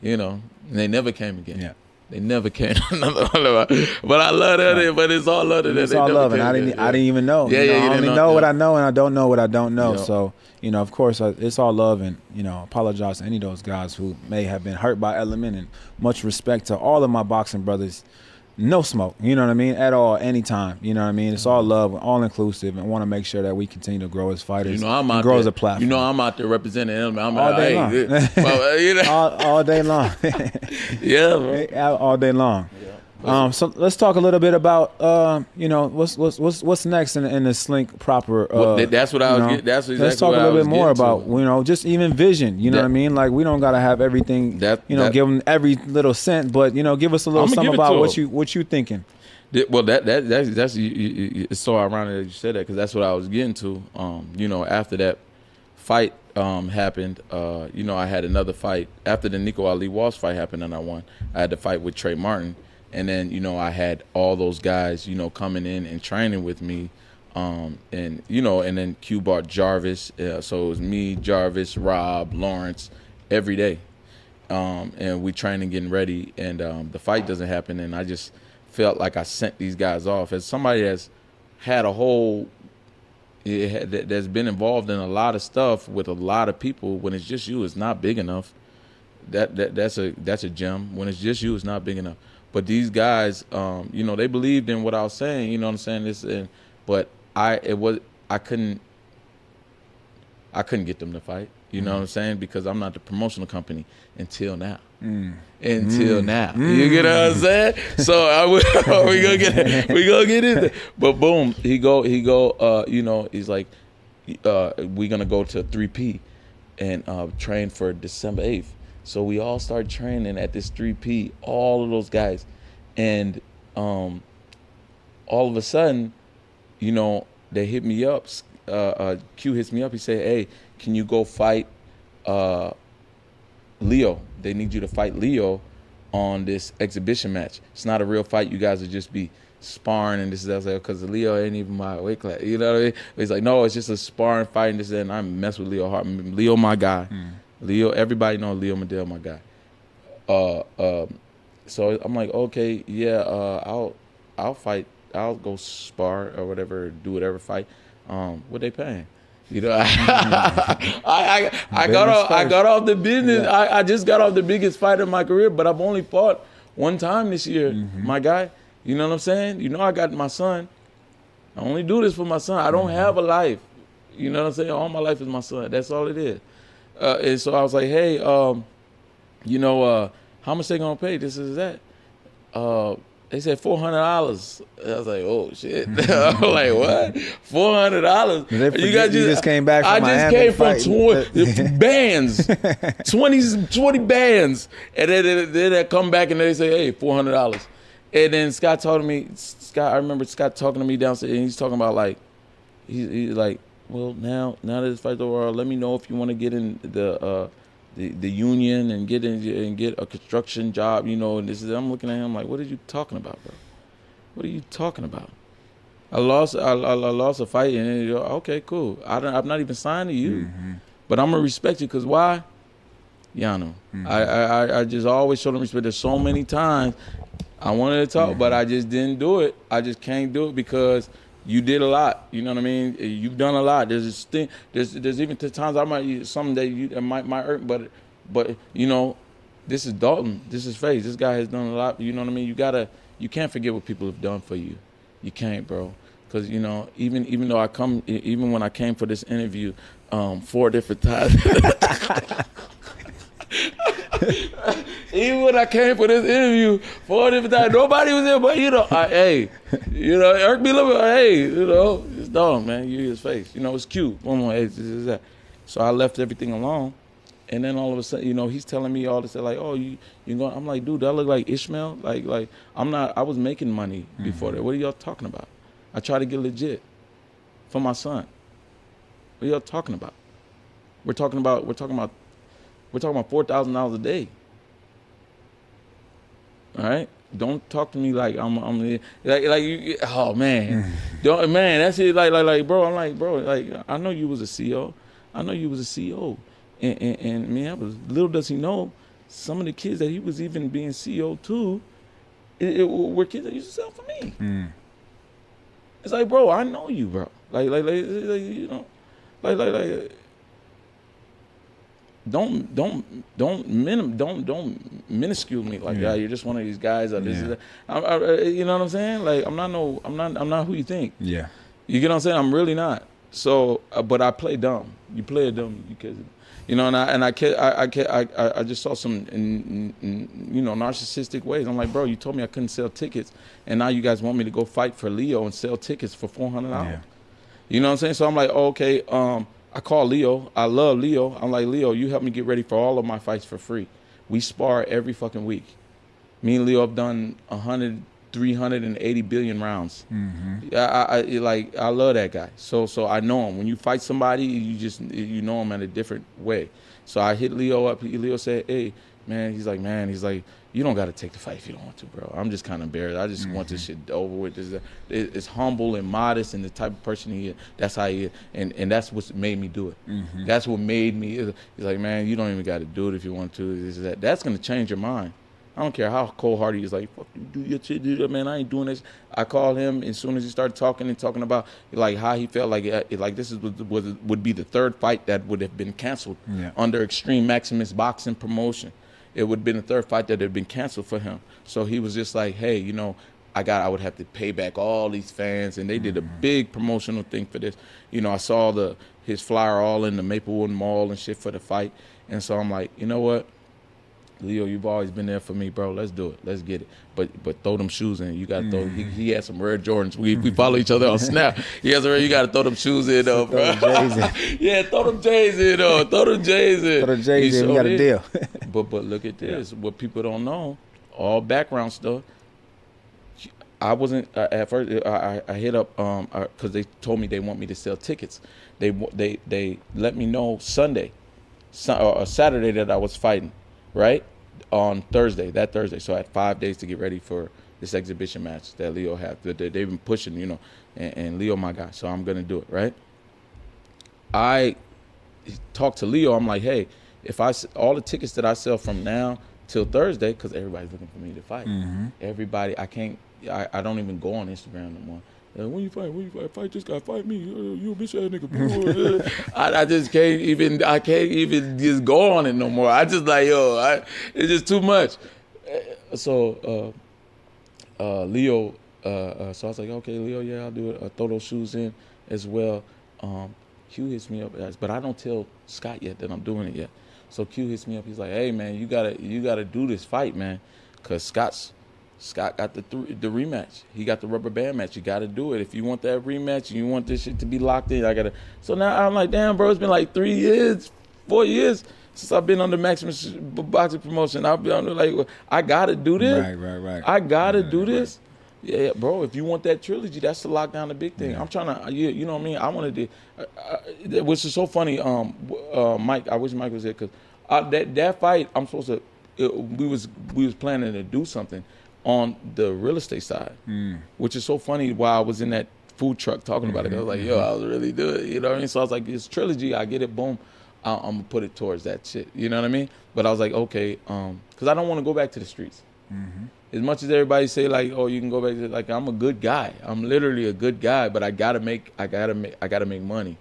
And they never came again. They never came. But I love that. But it's all love. It's all love, and I didn't even know. I only know what I know, and I don't know what I don't know. So of course, it's all love, and apologize to any of those guys who may have been hurt by Element, and much respect to all of my boxing brothers. No smoke, you know what I mean, at all, anytime, you know what I mean. It's all love, all inclusive, and want to make sure that we continue to grow as fighters, and grow as a platform. I'm out there representing them. I'm all day long. All day long. All day long. So let's talk a little bit about what's next in the Slink Proper. That's what I was getting. That's exactly let's talk a little bit more about just even vision. You know what I mean? Like, we don't gotta have everything. Give them every little cent, but give us a little something about what you thinking. Well, that's it's so ironic that you said that, because that's what I was getting to. After that fight happened, I had another fight after the Nico Ali Walsh fight happened, and I won. I had to fight with Trey Martin. And then, I had all those guys, coming in and training with me. And then Q bought Jarvis. So it was me, Jarvis, Rob, Lawrence, every day. And we trained and getting ready. And the fight doesn't happen. And I just felt like I sent these guys off. As somebody that's had that's been involved in a lot of stuff with a lot of people, when it's just you, it's not big enough. That's a gem. When it's just you, it's not big enough. But these guys, they believed in what I was saying. You know what I'm saying? But I couldn't get them to fight. You know what I'm saying? Because I'm not the promotional company until now. Until now, you get what I'm saying? So we gonna get in. But boom, he go. He's like, we gonna go to 3P and train for December 8th. So we all started training at this 3P, all of those guys. And all of a sudden, they hit me up Q hits me up. He said, "Hey, can you go fight Leo? They need you to fight Leo on this exhibition match. It's not a real fight. You guys would just be sparring and this is that." I was like, because Leo ain't even my weight class. You know what I mean? He's like, "No, it's just a sparring fight and this and that." And I mess with Leo hard. Leo, my guy. Leo, everybody know Leo Medell, my guy. So I'm like, okay, yeah, I'll fight. I'll go spar or whatever, do whatever fight. What they paying? You know, I got off the business. Yeah. I just got off the biggest fight of my career, but I've only fought one time this year, my guy. You know what I'm saying? You know, I got my son. I only do this for my son. I don't have a life. You know what I'm saying? All my life is my son. That's all it is. And so I was like, hey, you know, how much they gonna pay? This is that. They said $400. I was like, oh shit. I'm like, what? $400? You just came back from I just came from 20 bands, 20 bands, and then they come back and they say, hey, $400. And then Scott told me, I remember Scott talking to me downstairs, and he's talking about like, he's like, well, now that this fight's over, let me know if you want to get in the union and get a construction job, you know. And this is, I'm looking at him like, what are you talking about, bro? What are you talking about? I lost a fight, and you know, okay, cool. I'm not even signed to you, but I'm gonna respect you because why? Yano. I just always show them respect. There's so many times I wanted to talk, but I just didn't do it. I just can't do it because you did a lot. You know what I mean? You've done a lot. There's this thing. There's even times I might something that might hurt, but you know, this is Dalton. This is FaZe. This guy has done a lot. You know what I mean? You can't forget what people have done for you. You can't, bro. Because you know, even when I came for this interview, 4 different times. Even when I came for this interview 4 different times, nobody was there, but you know, hey, you know, Eric be looking, hey, you know, it's Dalton, man, you his face, you know, it's cute. One more, hey, this is that. So I left everything alone, and then all of a sudden, you know, he's telling me all this, like, oh, you going? I'm like, dude, do I look like Ishmael? Like I'm not. I was making money before that. What are y'all talking about? I try to get legit for my son. What are y'all talking about? We're talking about $4,000 a day. All right, don't talk to me like I'm like you. Oh man, man, that's it. Like, bro, I'm like, bro, like I know you was a CEO. I know you was a CEO, and man, little does he know, some of the kids that he was even being CEO to, were kids that used to sell for me. It's like, bro, I know you, bro. Like you know, like. Don't minuscule me like that. You're just one of these guys. Or this, you know what I'm saying? Like I'm not who you think. Yeah. You get what I'm saying? I'm really not. So, but I play dumb. You play dumb because, you know, and I just saw some, you know, narcissistic ways. I'm like, bro, you told me I couldn't sell tickets, and now you guys want me to go fight for Leo and sell tickets for $400. Yeah. You know what I'm saying? So I'm like, oh, okay. I call Leo. I love Leo. I'm like, Leo, you help me get ready for all of my fights for free. We spar every fucking week. Me and Leo have done 380 billion rounds. I love that guy. So I know him. When you fight somebody, you know him in a different way. So I hit Leo up. Leo said, hey, man, he's like, you don't got to take the fight if you don't want to, bro. I'm just kind of embarrassed. I just want this shit over with. It's humble and modest, and the type of person he is. That's how he is, and that's what made me do it. That's what made me. He's like, man, you don't even got to do it if you want to. This is that. That's gonna change your mind. I don't care how cold-hearted he is. Like, fuck you, do your shit, do that, man. I ain't doing this. I called him as soon as he started talking about like how he felt like this would be the 3rd fight that would have been canceled under Extreme Maximus Boxing Promotion. It would have been the 3rd fight that had been canceled for him. So he was just like, hey, you know, I would have to pay back all these fans, and they did a big promotional thing for this. You know, I saw his flyer all in the Maplewood Mall and shit for the fight, and so I'm like, you know what, Leo, you've always been there for me, bro. Let's do it. Let's get it. But throw them shoes in. You got to throw. He had some rare Jordans. We follow each other on Snap. He has you got to throw them shoes in, though, bro. Yeah, throw them J's in, though. Throw them J's in. Throw the J's in. We got a deal. But look at this. What people don't know, all background stuff. I wasn't at first. I hit up because they told me they want me to sell tickets. They let me know Sunday, or Saturday that I was fighting, right, on that Thursday. So I had 5 days to get ready for this exhibition match that Leo had. They've been pushing, you know, and Leo my guy, so I'm gonna do it, right. I talked to Leo. I'm like, hey, if all the tickets that I sell from now till Thursday, because everybody's looking for me to fight. Everybody, I don't even go on Instagram no more. When you fight, fight this guy, fight me. You a bitch ass nigga. I just can't even just go on it no more. I just like, it's just too much. So Leo, so I was like, okay, Leo, yeah, I'll do it. I'll throw those shoes in as well. Q hits me up, but I don't tell Scott yet that I'm doing it yet. So Q hits me up. He's like, hey man, you gotta do this fight, man, because Scott got the rematch. He got the rubber band match. You got to do it. If you want that rematch and you want this shit to be locked in, I got to. So now I'm like, damn, bro, it's been like 4 years since I've been on the Maximus boxing promotion. I'll be on like, I got to do this. Right. I got to do this. Yeah, bro, if you want that trilogy, that's to lock down the big thing. I'm trying to, you know what I mean? I wanted to, which is so funny, Mike, I wish Mike was there, because that fight, I'm supposed to, we was planning to do something on the real estate side, which is so funny while I was in that food truck talking about it. I was like, I was really doing it, you know what I mean? So I was like, this trilogy, I get it, boom, I'm going to put it towards that shit, you know what I mean? But I was like, okay, because I don't want to go back to the streets. As much as everybody say like, oh, you can go back to, like, I'm a good guy. I'm literally a good guy, but I gotta make money.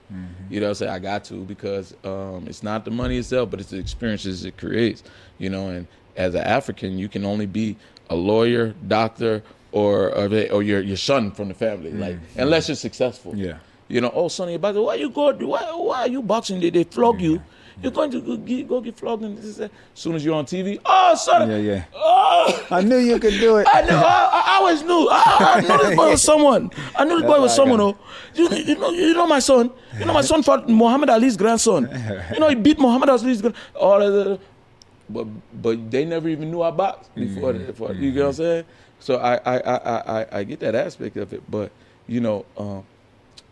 You know what I'm saying? I got to, because it's not the money itself, but it's the experiences it creates. You know, and as an African, you can only be a lawyer, doctor, or your son from the family, like, unless you're successful. Yeah. You know, oh, Sonny, why you go? Why are you boxing? They flog you. You're going to go get flogged. And this, as soon as you're on TV, oh, son. Yeah. Oh, I knew you could do it. I knew. I always knew. I knew this boy was someone. I knew this boy was someone. Oh, you know my son. You know my son fought Muhammad Ali's grandson. You know he beat Muhammad Ali's grandson. All but they never even knew I boxed before. You get what I'm saying? So I get that aspect of it. But you know.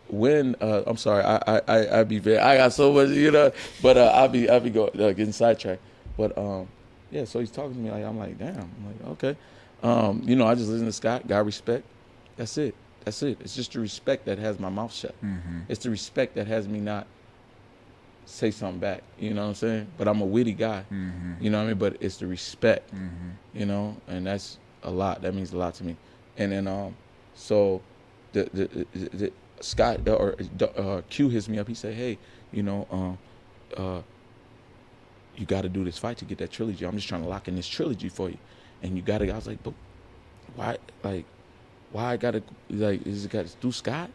When I'm sorry, I be very, I got so much, you know, but I be getting sidetracked. But yeah, so he's talking to me like, I'm like, damn. I'm like, okay. You know, I just listen to Scott, got respect. That's it. It's just the respect that has my mouth shut. It's the respect that has me not say something back. You know what I'm saying? But I'm a witty guy. You know what I mean? But it's the respect. You know, and that's a lot. That means a lot to me. And then so the Scott or Q hits me up. He said, "Hey, you know, you got to do this fight to get that trilogy. I'm just trying to lock in this trilogy for you, and you got to." I was like, "But why? Like, why I got to? Like, is it got to do Scott?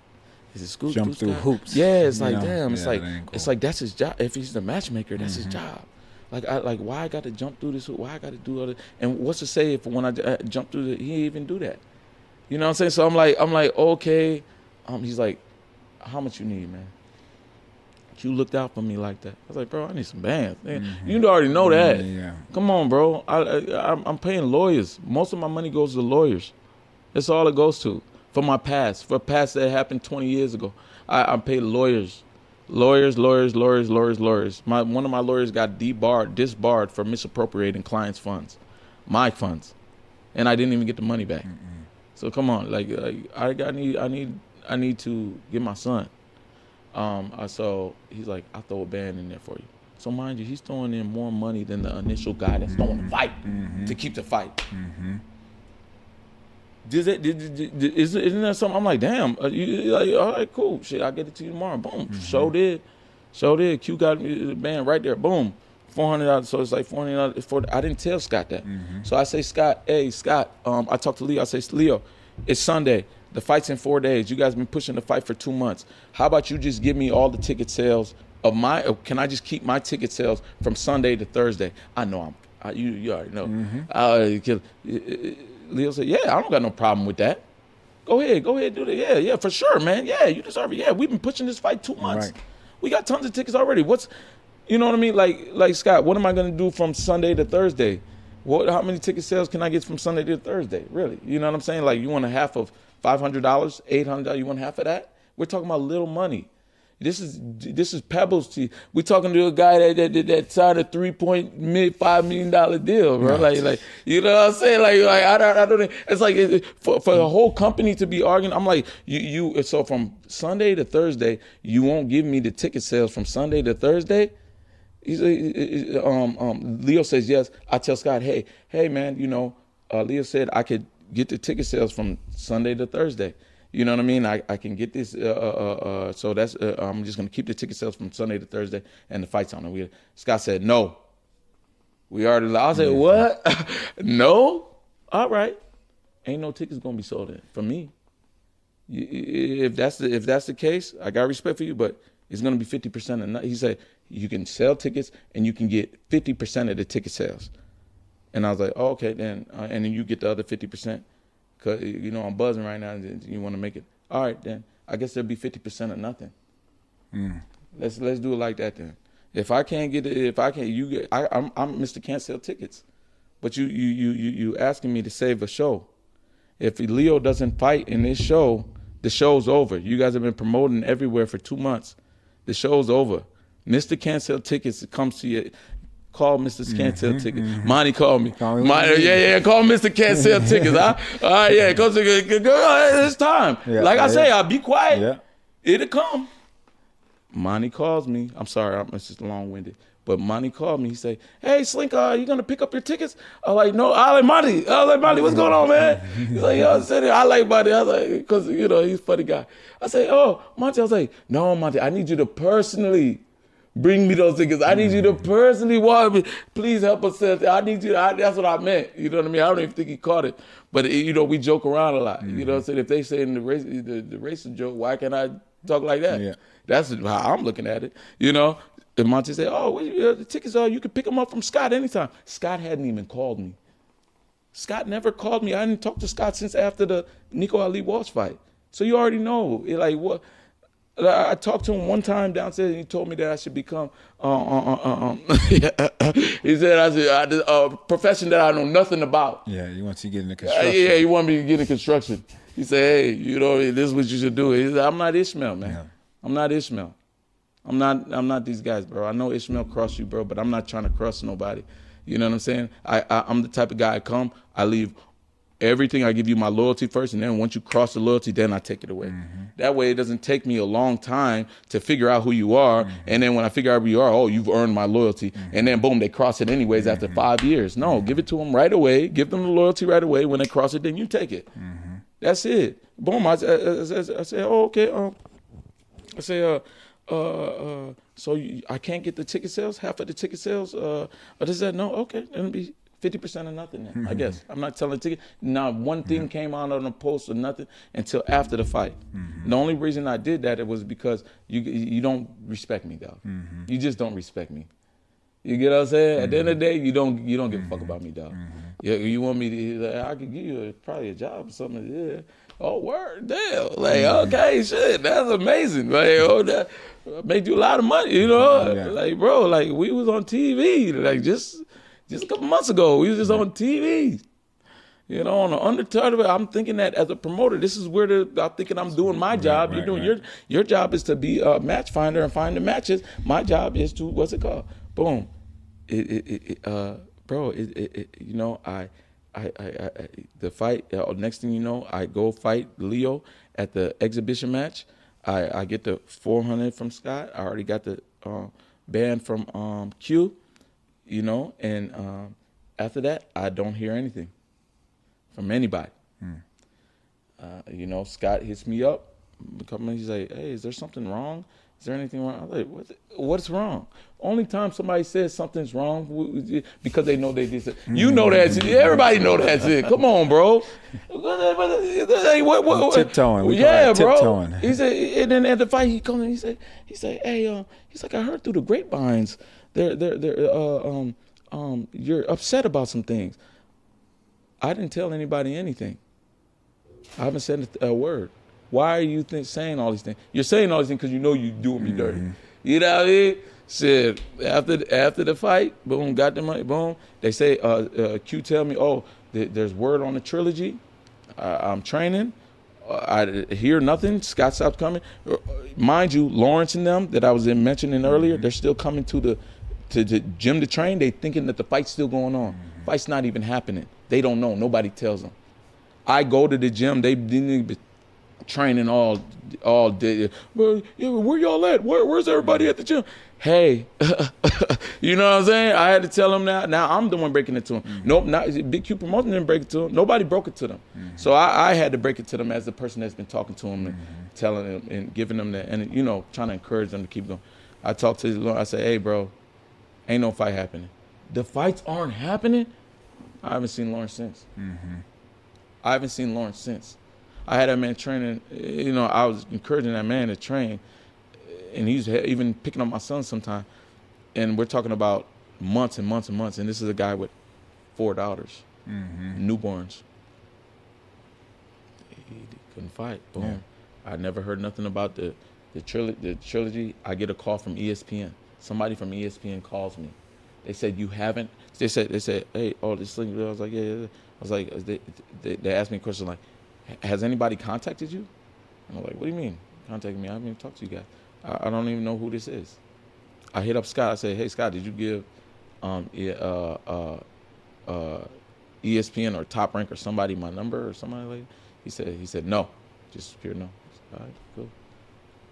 Is it school jump through Scott? hoops? Yeah, it's like, know? damn. It's It's like that's his job. If he's the matchmaker, that's his job. Like why I got to jump through this? Why I got to do other? And what's to say if when I jump through he didn't even do that? You know what I'm saying? So I'm like, okay." He's like, how much you need, man? You looked out for me like that. I was like, bro, I need some bands. You already know that. Yeah. Come on, bro. I'm paying lawyers. Most of my money goes to lawyers. That's all it goes to. For my past. For past that happened 20 years ago. I pay lawyers. Lawyers. One of my lawyers got disbarred for misappropriating clients' funds. My funds. And I didn't even get the money back. So come on. Like I need to get my son. So he's like, I'll throw a band in there for you. So mind you, he's throwing in more money than the initial guy that's throwing the fight to keep the fight. Isn't that something? I'm like, damn. You like, all right, cool. Shit, I'll get it to you tomorrow. Boom. Show did. Q got me the band right there. Boom. $400. So it's like $400. I didn't tell Scott that. So I say, Scott, hey, Scott. I talked to Leo. I say, Leo, it's Sunday. The fight's in 4 days. You guys been pushing the fight for 2 months. How about you just give me all the ticket sales of can I just keep my ticket sales from Sunday to Thursday? I know you already know. Leo said, yeah, I don't got no problem with that. Go ahead, do that. Yeah, for sure, man. Yeah, you deserve it. Yeah, we've been pushing this fight 2 months. Right. We got tons of tickets already. You know what I mean? Like Scott, what am I gonna do from Sunday to Thursday? how many ticket sales can I get from Sunday to Thursday? Really? You know what I'm saying? Like, you want a half of $500, $800, you want half of that? We're talking about little money. This is pebbles to you. We're talking to a guy that signed a $3.5 million deal, bro. Right. Like, you know what I'm saying? Like I don't. It's like for the whole company to be arguing. I'm like, you. So from Sunday to Thursday, you won't give me the ticket sales from Sunday to Thursday. Leo says yes. I tell Scott, hey, man, you know, Leo said I could get the ticket sales from Sunday to Thursday. You know what I mean? I can get this. So that's. I'm just gonna keep the ticket sales from Sunday to Thursday, and the fight's on it. Scott said no. We already. I said what? No. All right. Ain't no tickets gonna be sold in for me. If that's the case, I got respect for you, but it's gonna be 50%. He said you can sell tickets and you can get 50% of the ticket sales. And I was like, oh, okay, then, and then you get the other 50%. Cause you know I'm buzzing right now, and you want to make it. All right, then I guess there'll be 50% of nothing. Let's do it like that then. If I can't get it, I'm Mr. Can't Sell Tickets, but you asking me to save a show. If Leo doesn't fight in this show, the show's over. You guys have been promoting everywhere for 2 months. The show's over. Mr. Can't Sell Tickets comes to you. Call Mr. Can't Sell Tickets. Monty called me. Call Mr. Can't Sell Tickets. All right, yeah, it's time. Yeah, like I say, I'll be quiet. Yeah. It'll come. Monty calls me. I'm sorry, it's just long-winded. But Monty called me. He say, hey, Slink, you going to pick up your tickets? I'm like, no, I like Monty, what's going on, man? He's like, yo, I like Monty. I was like, because, you know, he's a funny guy. I say, oh, Monty. I was like, no, Monty, I need you to personally bring me those tickets. I need you to personally walk me. Please help us sell. I need you. That's what I meant. You know what I mean? I don't even think he caught it. But, you know, we joke around a lot. You know what I'm saying? If they say in the racist joke, why can't I talk like that? Yeah. That's how I'm looking at it. You know? And Monty said, oh, the tickets are, you can pick them up from Scott anytime. Scott hadn't even called me. Scott never called me. I didn't talk to Scott since after the Nico Ali Walsh fight. So you already know. Like, what? I talked to him one time downstairs, and he told me that I should become. He said a profession that I know nothing about. Yeah, he wants you to get into construction. Yeah, he wanted me to get into construction. He said, "Hey, you know, this is what you should do." He said, "I'm not Ishmael, man. Yeah. I'm not Ishmael. I'm not these guys, bro. I know Ishmael crossed you, bro, but I'm not trying to cross nobody. You know what I'm saying? I'm the type of guy. I leave everything. I give you my loyalty first, and then once you cross the loyalty, then I take it away. Mm-hmm. That way, it doesn't take me a long time to figure out who you are, and then when I figure out who you are, oh, you've earned my loyalty, and then boom, they cross it anyways after 5 years. No, give it to them right away. Give them the loyalty right away. When they cross it, then you take it. Mm-hmm. That's it. Boom. I say, oh, okay. I say, so I can't get the ticket sales, half of the ticket sales. I just said, no, okay, it'll be 50% of nothing then, I guess. I'm not telling ticket. Not one thing came out on the post or nothing until after the fight. Mm-hmm. The only reason I did that, it was because you don't respect me, dog. Mm-hmm. You just don't respect me. You get what I'm saying? Mm-hmm. At the end of the day, you don't give a fuck about me, dog. Mm-hmm. You want me to, I could give you probably a job or something. Yeah. Oh, word, damn. Like, okay, shit, that's amazing. Like, that made you a lot of money, you know? Yeah. Like, bro, like, we was on TV, like, just a couple months ago. We was just on TV. You know, on the undertone, I'm thinking that as a promoter, this is where I'm thinking I'm doing my job. You're doing your job is to be a match finder and find the matches. My job is to, what's it called? Boom. Bro, you know, I the fight, next thing you know, I go fight Leo at the exhibition match. I get the 400 from Scott. I already got the band from Q, you know, and after that, I don't hear anything from anybody. You know, Scott hits me up. He's like, hey, is there something wrong? Is there anything wrong? I'm like, what's wrong? Only time somebody says something's wrong because they know they did it. You know that shit. Everybody know that shit. Come on, bro. Tiptoeing. Yeah, bro. Tiptoeing. He said, and then at the fight, he comes and he said, hey, he's like, I heard through the grapevines, you're upset about some things. I didn't tell anybody anything. I haven't said a word. Why are you saying all these things? You're saying all these things because you know you're doing me dirty. You know what I mean? Shit, after the fight, boom, got the money, boom. They say, Q tell me, there's word on the trilogy. I'm training. I hear nothing. Scott stopped coming. Mind you, Lawrence and them that I was mentioning earlier, they're still coming to the gym to train. They thinking that the fight's still going on. Fight's not even happening. They don't know. Nobody tells them. I go to the gym. They didn't even training all day. Well, where y'all at? Where's everybody at the gym? Hey, you know what I'm saying? I had to tell them that. Now I'm the one breaking it to them. Nope, not Big Q Promotion didn't break it to them. Nobody broke it to them. So I had to break it to them as the person that's been talking to them and telling them and giving them that, and trying to encourage them to keep going. I talked to Lawrence. I said, hey, bro, ain't no fight happening. The fights aren't happening. I haven't seen Lawrence since. I haven't seen Lawrence since. I had that man training. I was encouraging that man to train. And he's even picking up my son sometime. And we're talking about months and months and months. And this is a guy with 4 daughters, newborns. He couldn't fight. Boom. Yeah. I never heard nothing about the trilogy. I get a call from ESPN. Somebody from ESPN calls me. They said, you haven't? They said, hey, this thing. I was like, yeah. I was like, they asked me a question like, has anybody contacted you? And I'm like, what do you mean contacted me? I haven't even talked to you guys. I don't even know who this is. I hit up Scott. I said, hey, Scott, did you give ESPN or Top Rank or somebody my number or somebody like that? He said, no. Just pure no. All right, cool.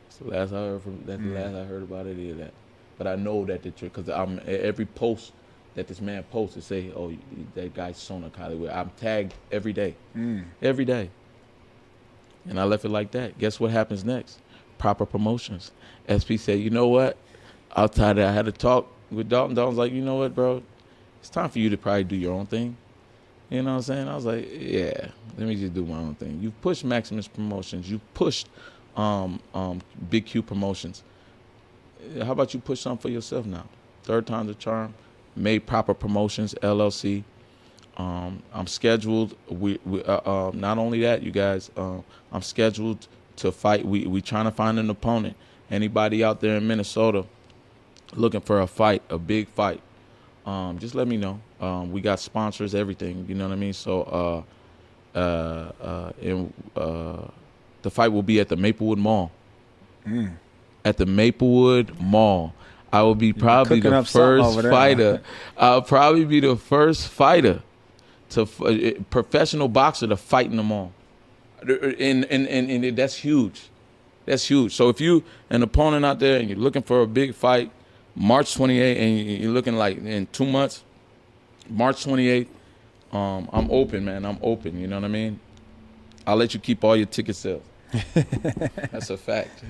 That's the last I heard that's the last I heard about any of that. But I know that because every post that this man posts to say, oh, that guy's Sona Hollywood. I'm tagged every day. Every day. And I left it like that. Guess what happens next? Proper Promotions. SP said, you know what? Outside that, I had to talk with Dalton. Dalton's like, you know what, bro? It's time for you to probably do your own thing. You know what I'm saying? I was like, yeah, let me just do my own thing. You've pushed Maximus Promotions. You've pushed Big Q Promotions. How about you push something for yourself now? Third time's the charm. Made Proper Promotions, LLC. I'm scheduled. Not only that, you guys, I'm scheduled to fight. We trying to find an opponent. Anybody out there in Minnesota looking for a fight, a big fight, just let me know. We got sponsors, everything. You know what I mean? So, the fight will be at the Maplewood Mall. At the Maplewood Mall. I will be probably the first fighter. I'll probably be the first fighter professional boxer to fight in the mall. And that's huge. That's huge. So if you an opponent out there and you're looking for a big fight, March 28th, and you're looking like in 2 months, March 28th, I'm open, man. I'm open. You know what I mean? I'll let you keep all your ticket sales. That's a fact.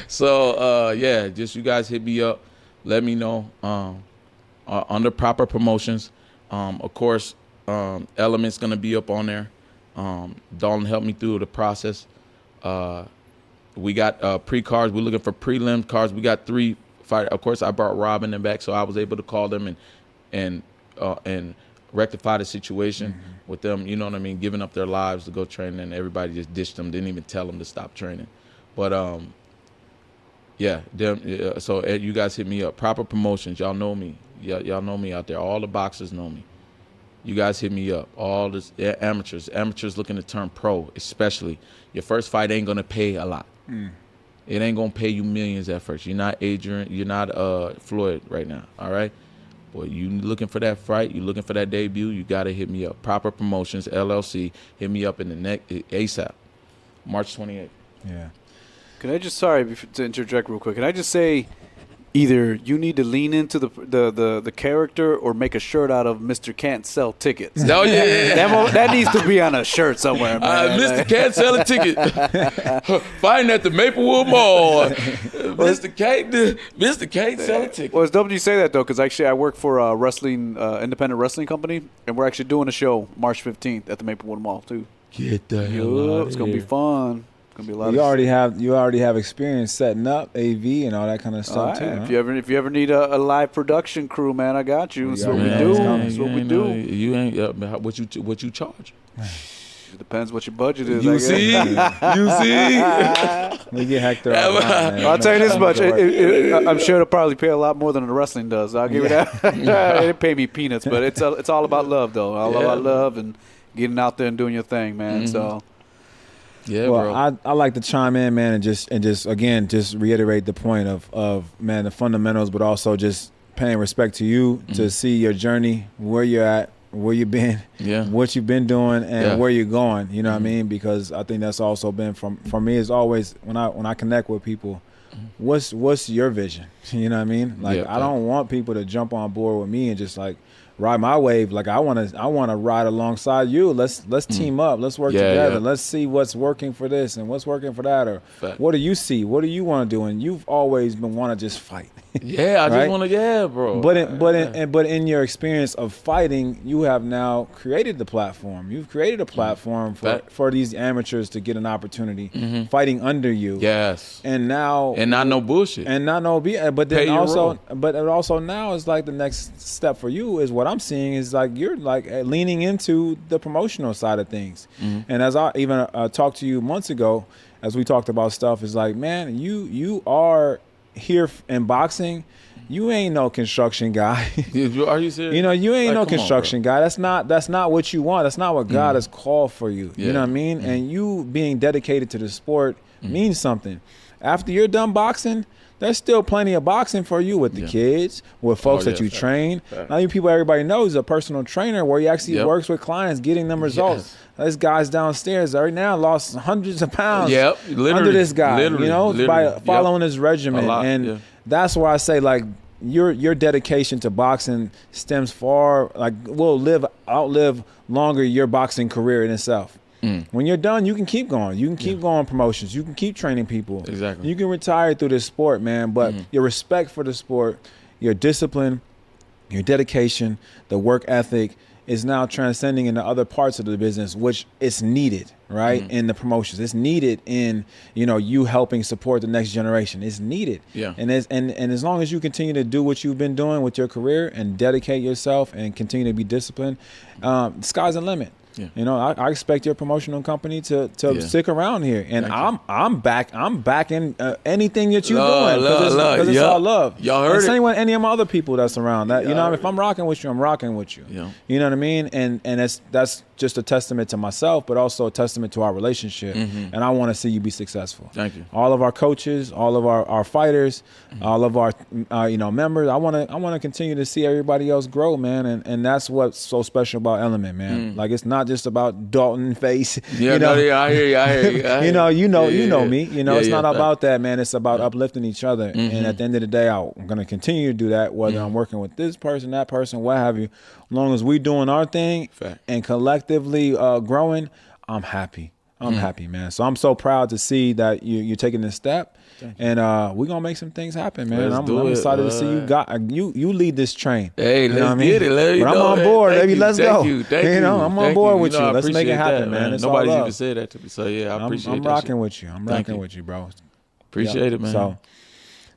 So yeah, just you guys hit me up. Let me know. Under Proper Promotions, of course, Element's gonna be up on there. Dalton helped me through the process. We got pre-cards. We're looking for prelim cards. We got 3 fighters. Of course, I brought Robin and back, so I was able to call them and rectify the situation with them. You know what I mean? Giving up their lives to go train, and everybody just ditched them. Didn't even tell them to stop training. But yeah. So you guys hit me up. Proper Promotions. Y'all know me. Y'all know me out there. All the boxers know me. You guys hit me up. All this amateurs looking to turn pro, especially. Your first fight ain't gonna pay a lot. It ain't gonna pay you millions at first. You're not Adrian. You're not Floyd right now. All right. Boy, you looking for that fight? You looking for that debut? You gotta hit me up. Proper Promotions LLC. Hit me up in the neck ASAP. March 28th. Yeah. Can I just to interject real quick? Can I just say, either you need to lean into the character or make a shirt out of Mr. Can't Sell Tickets. Oh, yeah. That needs to be on a shirt somewhere, man. Mr. Can't Sell a Ticket. Fighting at the Maplewood Mall. Mr. Can't Sell a Ticket. Well, it's dope you say that, though, because actually I work for a independent wrestling company, and we're actually doing a show March 15th at the Maplewood Mall, too. Get the hell out. It's going to be fun. Gonna be a lot you already have experience setting up AV and all that kind of stuff too. Huh? If you ever need a live production crew, man, I got you. That's what we do. That's what we do. You ain't what you charge? It depends what your budget is. You see? You see? We get Hector. Man. I'll tell you this much. I'm sure it'll probably pay a lot more than the wrestling does. I'll give you that. It pay me peanuts, but it's all about love, though. All about love and getting out there and doing your thing, man. So. Yeah, well, bro. I like to chime in, man, and just again reiterate the point of man, the fundamentals, but also just paying respect to you to see your journey, where you're at, where you've been, what you've been doing, and where you're going. You know what I mean? Because I think that's also been for me is always when I connect with people, what's your vision? You know what I mean? Like I don't want people to jump on board with me and just like ride my wave. Like I want to ride alongside you. Let's team up. Let's work together. Yeah. Let's see what's working for this and what's working for that. Or what do you see? What do you want to do? And you've always been want to just fight. Yeah, I just want to, bro. But in your experience of fighting, you have now created the platform. You've created a platform for these amateurs to get an opportunity fighting under you. Yes. And now not no bullshit. And not no but then also now it's like the next step for you is what I'm seeing is like you're like leaning into the promotional side of things. And as I even talked to you months ago, as we talked about stuff, is like, man, you are here in boxing. You ain't no construction guy. Are you serious? You know, you ain't no construction guy. That's not what you want. That's not what God has called for you. You know what I mean? And you being dedicated to the sport means something. After you're done boxing, there's still plenty of boxing for you with the kids, with folks that you train. Now, you people, everybody knows a personal trainer where he actually works with clients, getting them results. This guy's downstairs right now lost hundreds of pounds under this guy, you know, by following his regimen. And that's why I say, like, your dedication to boxing stems far, like, will outlive longer your boxing career in itself. When you're done, you can keep going. You can keep going promotions. You can keep training people. Exactly. You can retire through this sport, man. But your respect for the sport, your discipline, your dedication, the work ethic is now transcending into other parts of the business, which is needed, right? In the promotions. It's needed in, you helping support the next generation. It's needed. Yeah. And as long as you continue to do what you've been doing with your career and dedicate yourself and continue to be disciplined, the sky's the limit. Yeah. I expect your promotional company to stick around here, and I'm backing anything that you're doing because it's all love. Y'all heard same with any of my other people that's around. That if I'm rocking with you, I'm rocking with you. Yeah. You know what I mean? And that's just a testament to myself, but also a testament to our relationship. And I want to see you be successful. Thank you. All of our coaches, all of our fighters, all of our members. I want to continue to see everybody else grow, man. And that's what's so special about Element, man. Like, it's not just about Dalton face. I hear you. You know me. It's not about that, man. It's about uplifting each other. And at the end of the day, I'm going to continue to do that, whether I'm working with this person, that person, what have you. As long as we doing our thing and collectively growing, I'm happy. I'm happy, man. So I'm so proud to see that you're taking this step. And we're gonna make some things happen, man. I'm excited to see you lead this train. Hey, let's get it. I'm on board, baby. Let's go. Thank you. I'm on board with you. Let's make it happen, man. Nobody's even said that to me, so I appreciate it. I'm rocking with you. I'm rocking with you, bro. Appreciate it, man.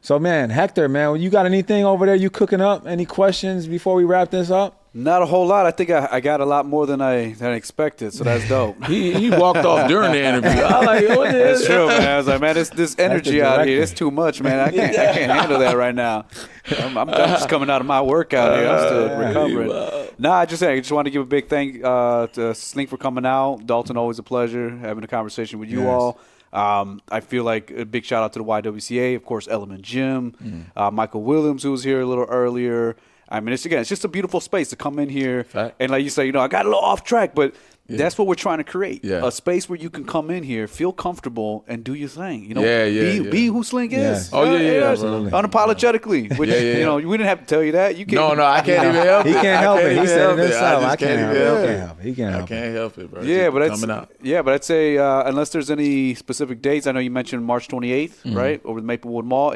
So, man, Hector, man, you got anything over there you cooking up? Any questions before we wrap this up? Not a whole lot. I think I got a lot more than I expected, so that's dope. he walked off during the interview. I like, what That's true, man. I was like, man, this energy out here, it's too much, man. I can't handle that right now. I'm just coming out of my workout here. I'm still recovering. I just want to give a big thank to Slink for coming out. Dalton, always a pleasure having a conversation with you all. I feel like a big shout out to the YWCA, of course, Element Gym, Michael Williams, who was here a little earlier. I mean, it's just a beautiful space to come in here. And like you say, I got a little off track, but that's what we're trying to create. A space where you can come in here, feel comfortable, and do your thing. Be who Slink is. Oh, yeah, absolutely. Unapologetically. Which, we didn't have to tell you that. You can't. No, I can't even help it. He can't help it. He said it himself. I can't help it. He can't help it. I can't help it, bro. But I'd say unless there's any specific dates, I know you mentioned March 28th, right, over the Maplewood Mall.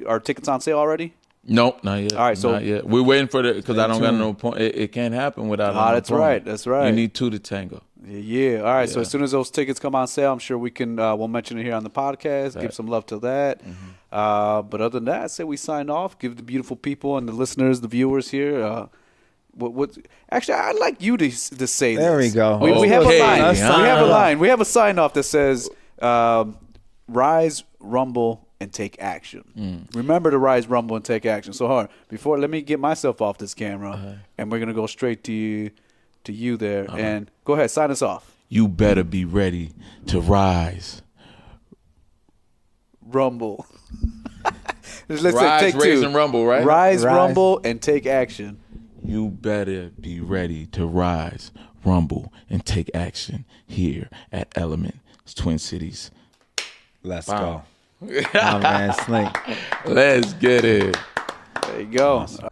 Are tickets on sale already? Nope, not yet. All right, so not yet. We're waiting for because I don't got no point. It can't happen without. That's right. That's right. You need two to tango. Yeah. All right. So as soon as those tickets come on sale, I'm sure we can. We'll mention it here on the podcast. Give some love to that. But other than that, I say we sign off. Give the beautiful people and the listeners, the viewers here, What? Actually, I'd like you to say this. There we go. We have a Okay. line. Let's We sign have a off. line. We have a sign off that says, "Rise, rumble, and take action." Remember to rise, rumble, and take action. So hard. Let me get myself off this camera, and we're gonna go straight to you there. And go ahead, sign us off. You better be ready to rise. Rumble. Let's Rise, take raise, two. and rumble, right? Rise, rumble, and take action. You better be ready to rise, rumble, and take action here at Element Twin Cities. Let's Wow. go. My man, Slink. Let's get it. There you go. Awesome.